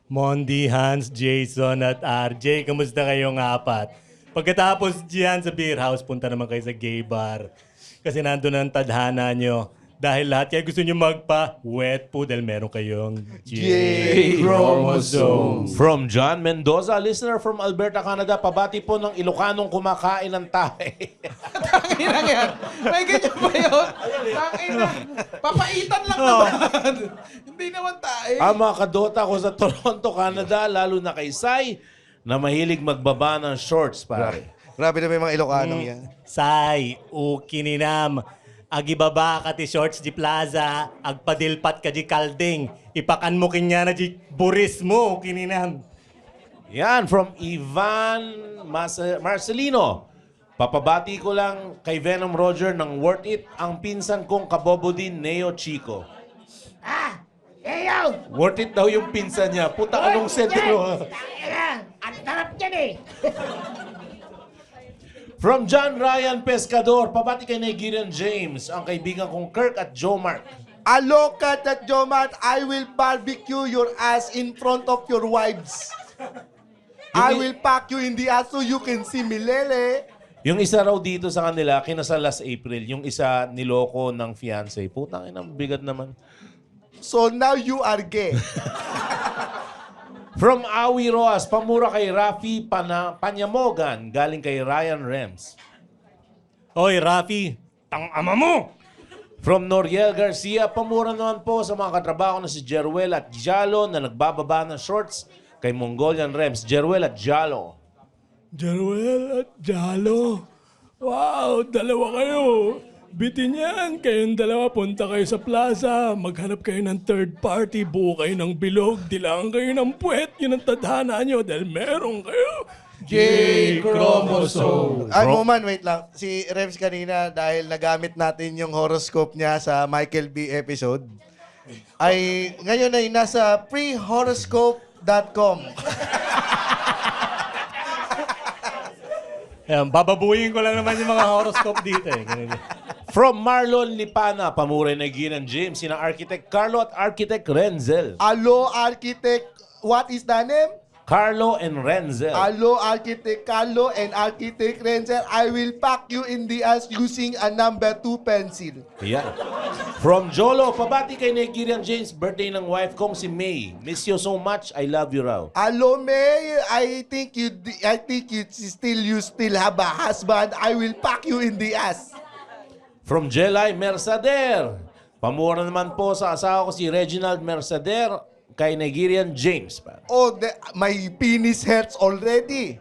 Mondi, Hans, Jason at RJ, kamusta kayong apat? Pagkatapos diyan sa beer house, punta naman kayo sa gay bar. Kasi nandun ang tadhana nyo. Dahil lahat kayo gusto nyo magpa-wet po dahil meron kayong J-chromosome. From John Mendoza, listener from Alberta, Canada, pabati po ng Ilocanong kumakain ng tae. Tangina yan. May ganyan ba yun? Tangina. Papaitan lang naman. Hindi naman tayo. Ang mga kadota ko sa Toronto, Canada, lalo na kay Sai, na mahilig magbaba ng shorts, pare. Grabe na may mga Ilocanong yan. Sai, ukininam. Agibaba ka ti shorts di plaza, agpadilpat ka di kalding, ipakan mo kinya na di buris mo, kininan. Yan, from Ivan Marcelino. Papabati ko lang kay Venom Roger ng worth it ang pinsan kong kabobo din, Neo Chico. Eyo! Worth it daw yung pinsan niya. Puta, anong sentro? Ang tarap dyan eh! From John Ryan Pescador, pabati kay Nigerian James, ang kaibigan kong Kirk at Joe Mark. Alokat at Jomat, I will barbecue your ass in front of your wives. I will pack you in the ass so you can see me, lele. Yung isa raw dito sa kanila, kinasal last April. Yung isa niloko ng fiancé. Putang ina, bigat naman. So now you are gay. From Awi Roas, pamura kay Rafi Panyamogan, galing kay Ryan Rems. Hoy, Rafi, tang ama mo! From Noriel Garcia, pamura naman po sa mga katrabaho na si Jeruel at Jalo na nagbababa ng shorts kay Mongolian Rems. Jeruel at Jalo. Jeruel at Jalo. Wow, dalawa kayo. Bitin yan. Kayong dalawa, punta kayo sa plaza. Maghanap kayo ng third party. Buo kayo ng bilog. Dilaan kayo ng puwet. Yun ang tadhana nyo dahil meron kayo. J-chromosome. Ay, moment, wait lang. Si Rems kanina, dahil nagamit natin yung horoscope niya sa Michael B. episode, ay ngayon ay nasa prehoroscope.com. Ayan, bababuyin ko lang naman yung mga horoscope dito eh. Ganun. From Marlon Lipana, pamuray na Ginan James, sina Architect Carlo at Architect Renzel. Alo, architect, what is the name? Carlo and Renzel. Alo, architect Carlo and architect Renzel, I will pack you in the ass using a number 2 pencil. Yeah. From Jolo, pabati kay Nigerian James, birthday ng wife kong si May. Miss you so much, I love you raw. Alo, May, I think you still have a husband. I will pack you in the ass. From Jelay Mercader, pamura naman po sa asawa ko si Reginald Mercader kay Nigerian James. Oh, my penis hurts already.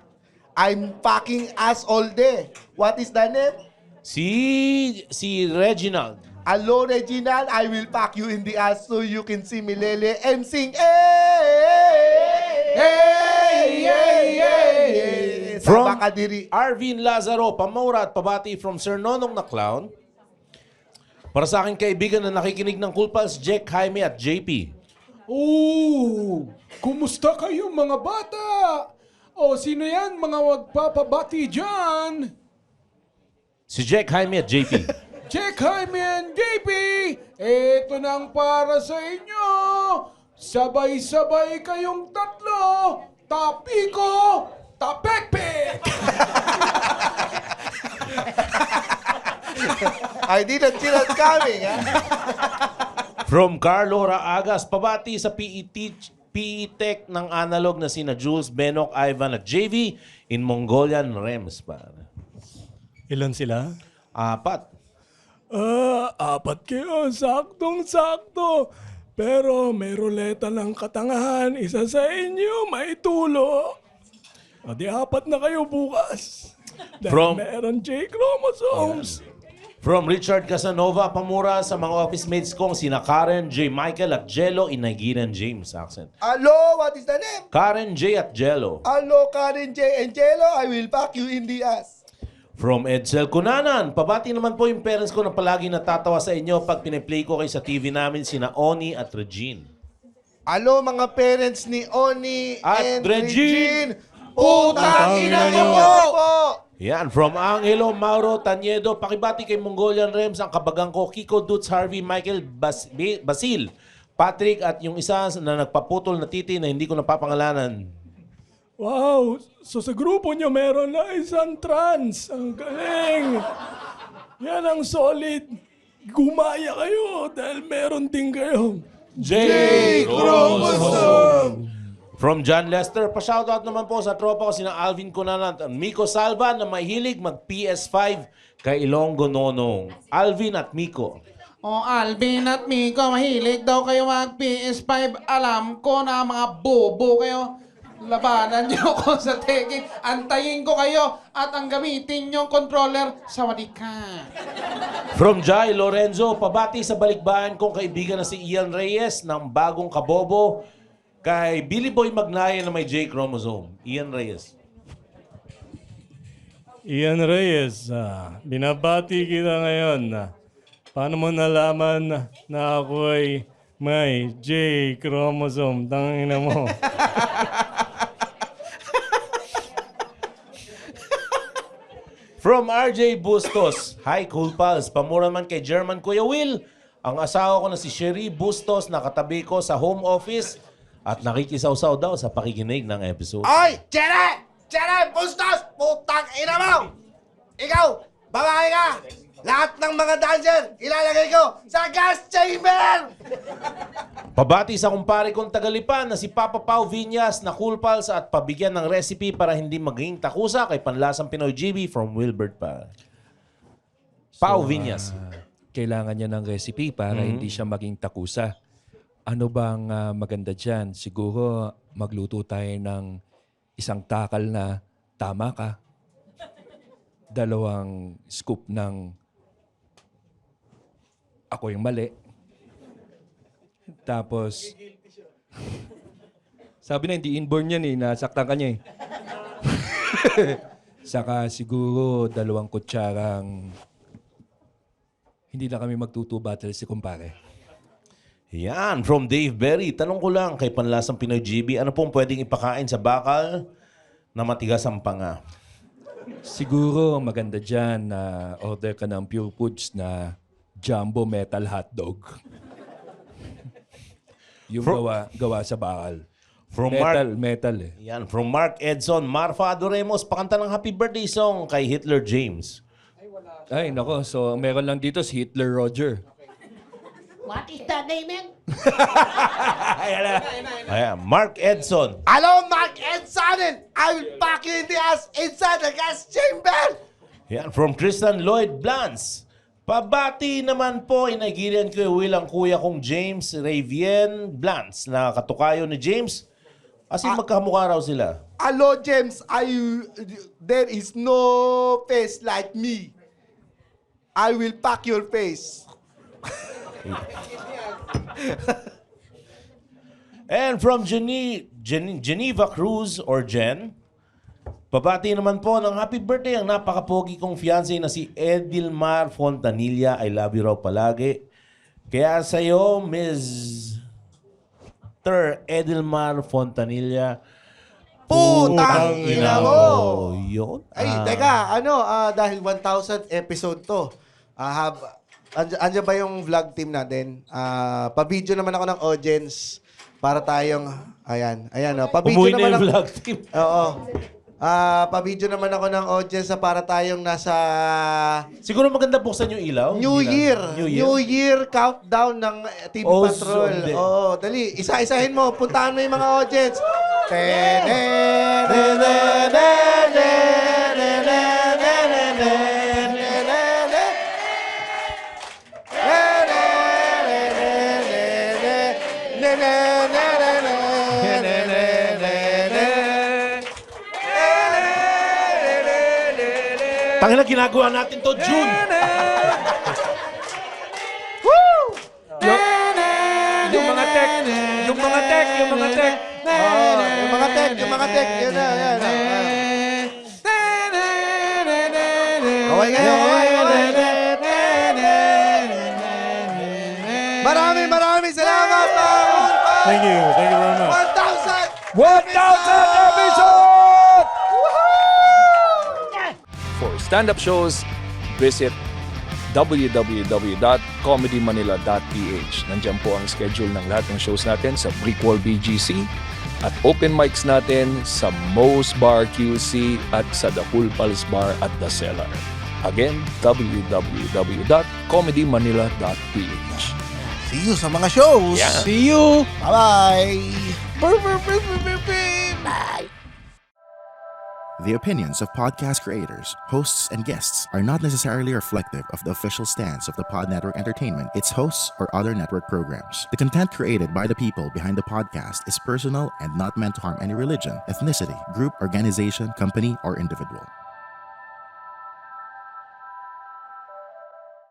I'm packing ass all day. What is the name? Si Reginald. Hello, Reginald. I will pack you in the ass so you can see me, lele, and sing, hey, hey, hey, hey. From Sa Bakadiri. Arvin Lazaro, pamura at pabati from Sir Nonong na Clown. Para sa aking kaibigan na nakikinig ng Cool Pals, Jack, Jaime at JP. Oh, kumusta kayo mga bata? O sino yan mga magpapabati dyan? Si Jack, Jaime at JP. Jack, Jaime, and JP, eto nang para sa inyo. Sabay-sabay kayong tatlo. Tapiko, tapekpek. I didn't see that coming. From Carlo Raagas, pabati sa PE Tech ng analog na sina Jules, Benok, Ivan at JV in Mongolian Rems. Ilan sila? 4. Apat kayo. Saktong-sakto. Pero may ruleta ng katangahan. Isa sa inyo may tulo. O di 4 na kayo bukas. Dahil meron J-chromosomes. From Richard Casanova, pamura sa mga office mates kong sina Karen, J. Michael at Jello in Nigerian James accent. Hello, what is the name? Karen J. at Jello. Hello, Karen J. and Jello. I will pack you in the ass. From Edsel Cunanan, pabati naman po yung parents ko na palagi natatawa sa inyo pag piniplay ko kayo sa TV namin sina Oni at Regine. Hello, mga parents ni Oni At and Regine. Putang ina mo po! Yan, from Angelo Mauro Tanyedo, pakibati kay Mongolian Rems ang kabagang ko, Kiko Dutz, Harvey, Michael Basil, Patrick at yung isa na nagpaputol na titi na hindi ko napapangalanan. Wow! So sa grupo nyo meron na isang trans. Ang galing! Yan ang solid. Gumaya kayo dahil meron din kayo. J-chromosome! From John Lester, pa-shoutout naman po sa tropa ko sina Alvin Cunanan at Miko Salva na mahilig mag-PS5 kay Ilonggo Nonong. Alvin at Miko. Alvin at Miko, mahilig daw kayo mag-PS5. Alam ko na mga bobo kayo. Labanan niyo ko sa Tekken. Antayin ko kayo at ang gamitin niyong controller sa wadika. From Jai Lorenzo, pabati sa balikbayan kong kaibigan na si Ian Reyes ng bagong kabobo kay Billy Boy Magnaya na may J chromosome. Ian Reyes. Ian Reyes, binabati kita ngayon. Paano mo nalaman na ako ay may J chromosome? Tangina mo. From RJ Bustos, hi Cool Pals, pamura man kay German Kuya Will. Ang asawa ko na si Sherry Bustos nakatabi ko sa home office at nakikisaw-saw daw sa pakikinig ng episode. Oy! Chere! Chere! Bustos! Putang ina mo! Ikaw! Babae ka! Lahat ng mga dancer, ilalagay ko sa gas chamber! Pabati sa kumpare kong Tagalipan na si Papa Pau Viñas na Cool Pals at pabigyan ng recipe para hindi maging takusa kay Panlasang Pinoy GB from Wilbert pa. Pau Viñas. Kailangan niya ng recipe para hindi siya maging takusa. Ano bang maganda dyan? Siguro magluto tayo ng isang takal na tama ka. 2 scoop ng ako yung mali. Tapos, sabi na hindi inborn yan eh. Nasaktan ka niya eh. Saka siguro 2 kutsarang hindi na kami magtutu-battle si kumpare. Yan, from Dave Berry. Tanong ko lang kay Panlasang Pinoy GB, ano pong pwedeng ipakain sa bakal na matigas ang panga? Siguro maganda dyan na order ka ng Pure Foods na Jumbo Metal Hotdog. Yung gawa sa bakal. From metal eh. Yan, from Mark Edson, Marfa Adoremos, pakanta ng happy birthday song kay Hitler James. Ay, nako. So, meron lang dito si Hitler Roger. What is that name, man? Ayan, Mark Edson. Hello, Mark Edson! I will pack you in the ass inside the gas chamber! Yan, from Tristan Lloyd Blance. Pabati naman po, Nigerian Kuya Will, ang kuya kong James Ravien Blance na katukayo ni James. As in, magkamukha raw sila. Hello, James. There is no face like me. I will pack your face. And from Geneva Cruz or Jen, pabati naman po ng happy birthday ang napakapogi kong fiancé na si Edilmar Fontanilla. I love you raw palagi. Kaya sa'yo, Ms. Edilmar Fontanilla, Putang ina mo! Yun. Ay, teka, dahil 1,000 episode to, andyan ba yung vlog team natin? Pa-video naman ako ng audience para tayong, ayan, pa-video Umuwi na naman yung vlog team. Oo. Pa-video naman ako ng audience para tayong nasa Siguro maganda buksan yung ilaw. New Year countdown ng Team Patrol. Sunday. Oo, dali. Isa-isahin mo. Puntahan mo yung mga audience. Tangina, ginagawa natin to June. Yung mga tech. Yung mga tech. Yan na. Kaway kayo. Maraming salamat, Thank you very much. 1,000 episode! For stand-up shows, visit www.comedymanila.ph. Nandiyan po ang schedule ng lahat ng shows natin sa Brickwall BGC at open mics natin sa Moe's Bar QC at sa The Cool Pals Bar at The Cellar. Again, www.comedymanila.ph. See you sa mga shows. Yeah. See you. Bye-bye. Bye. The opinions of podcast creators, hosts, and guests are not necessarily reflective of the official stance of the Pod Network Entertainment, its hosts, or other network programs. The content created by the people behind the podcast is personal and not meant to harm any religion, ethnicity, group, organization, company, or individual.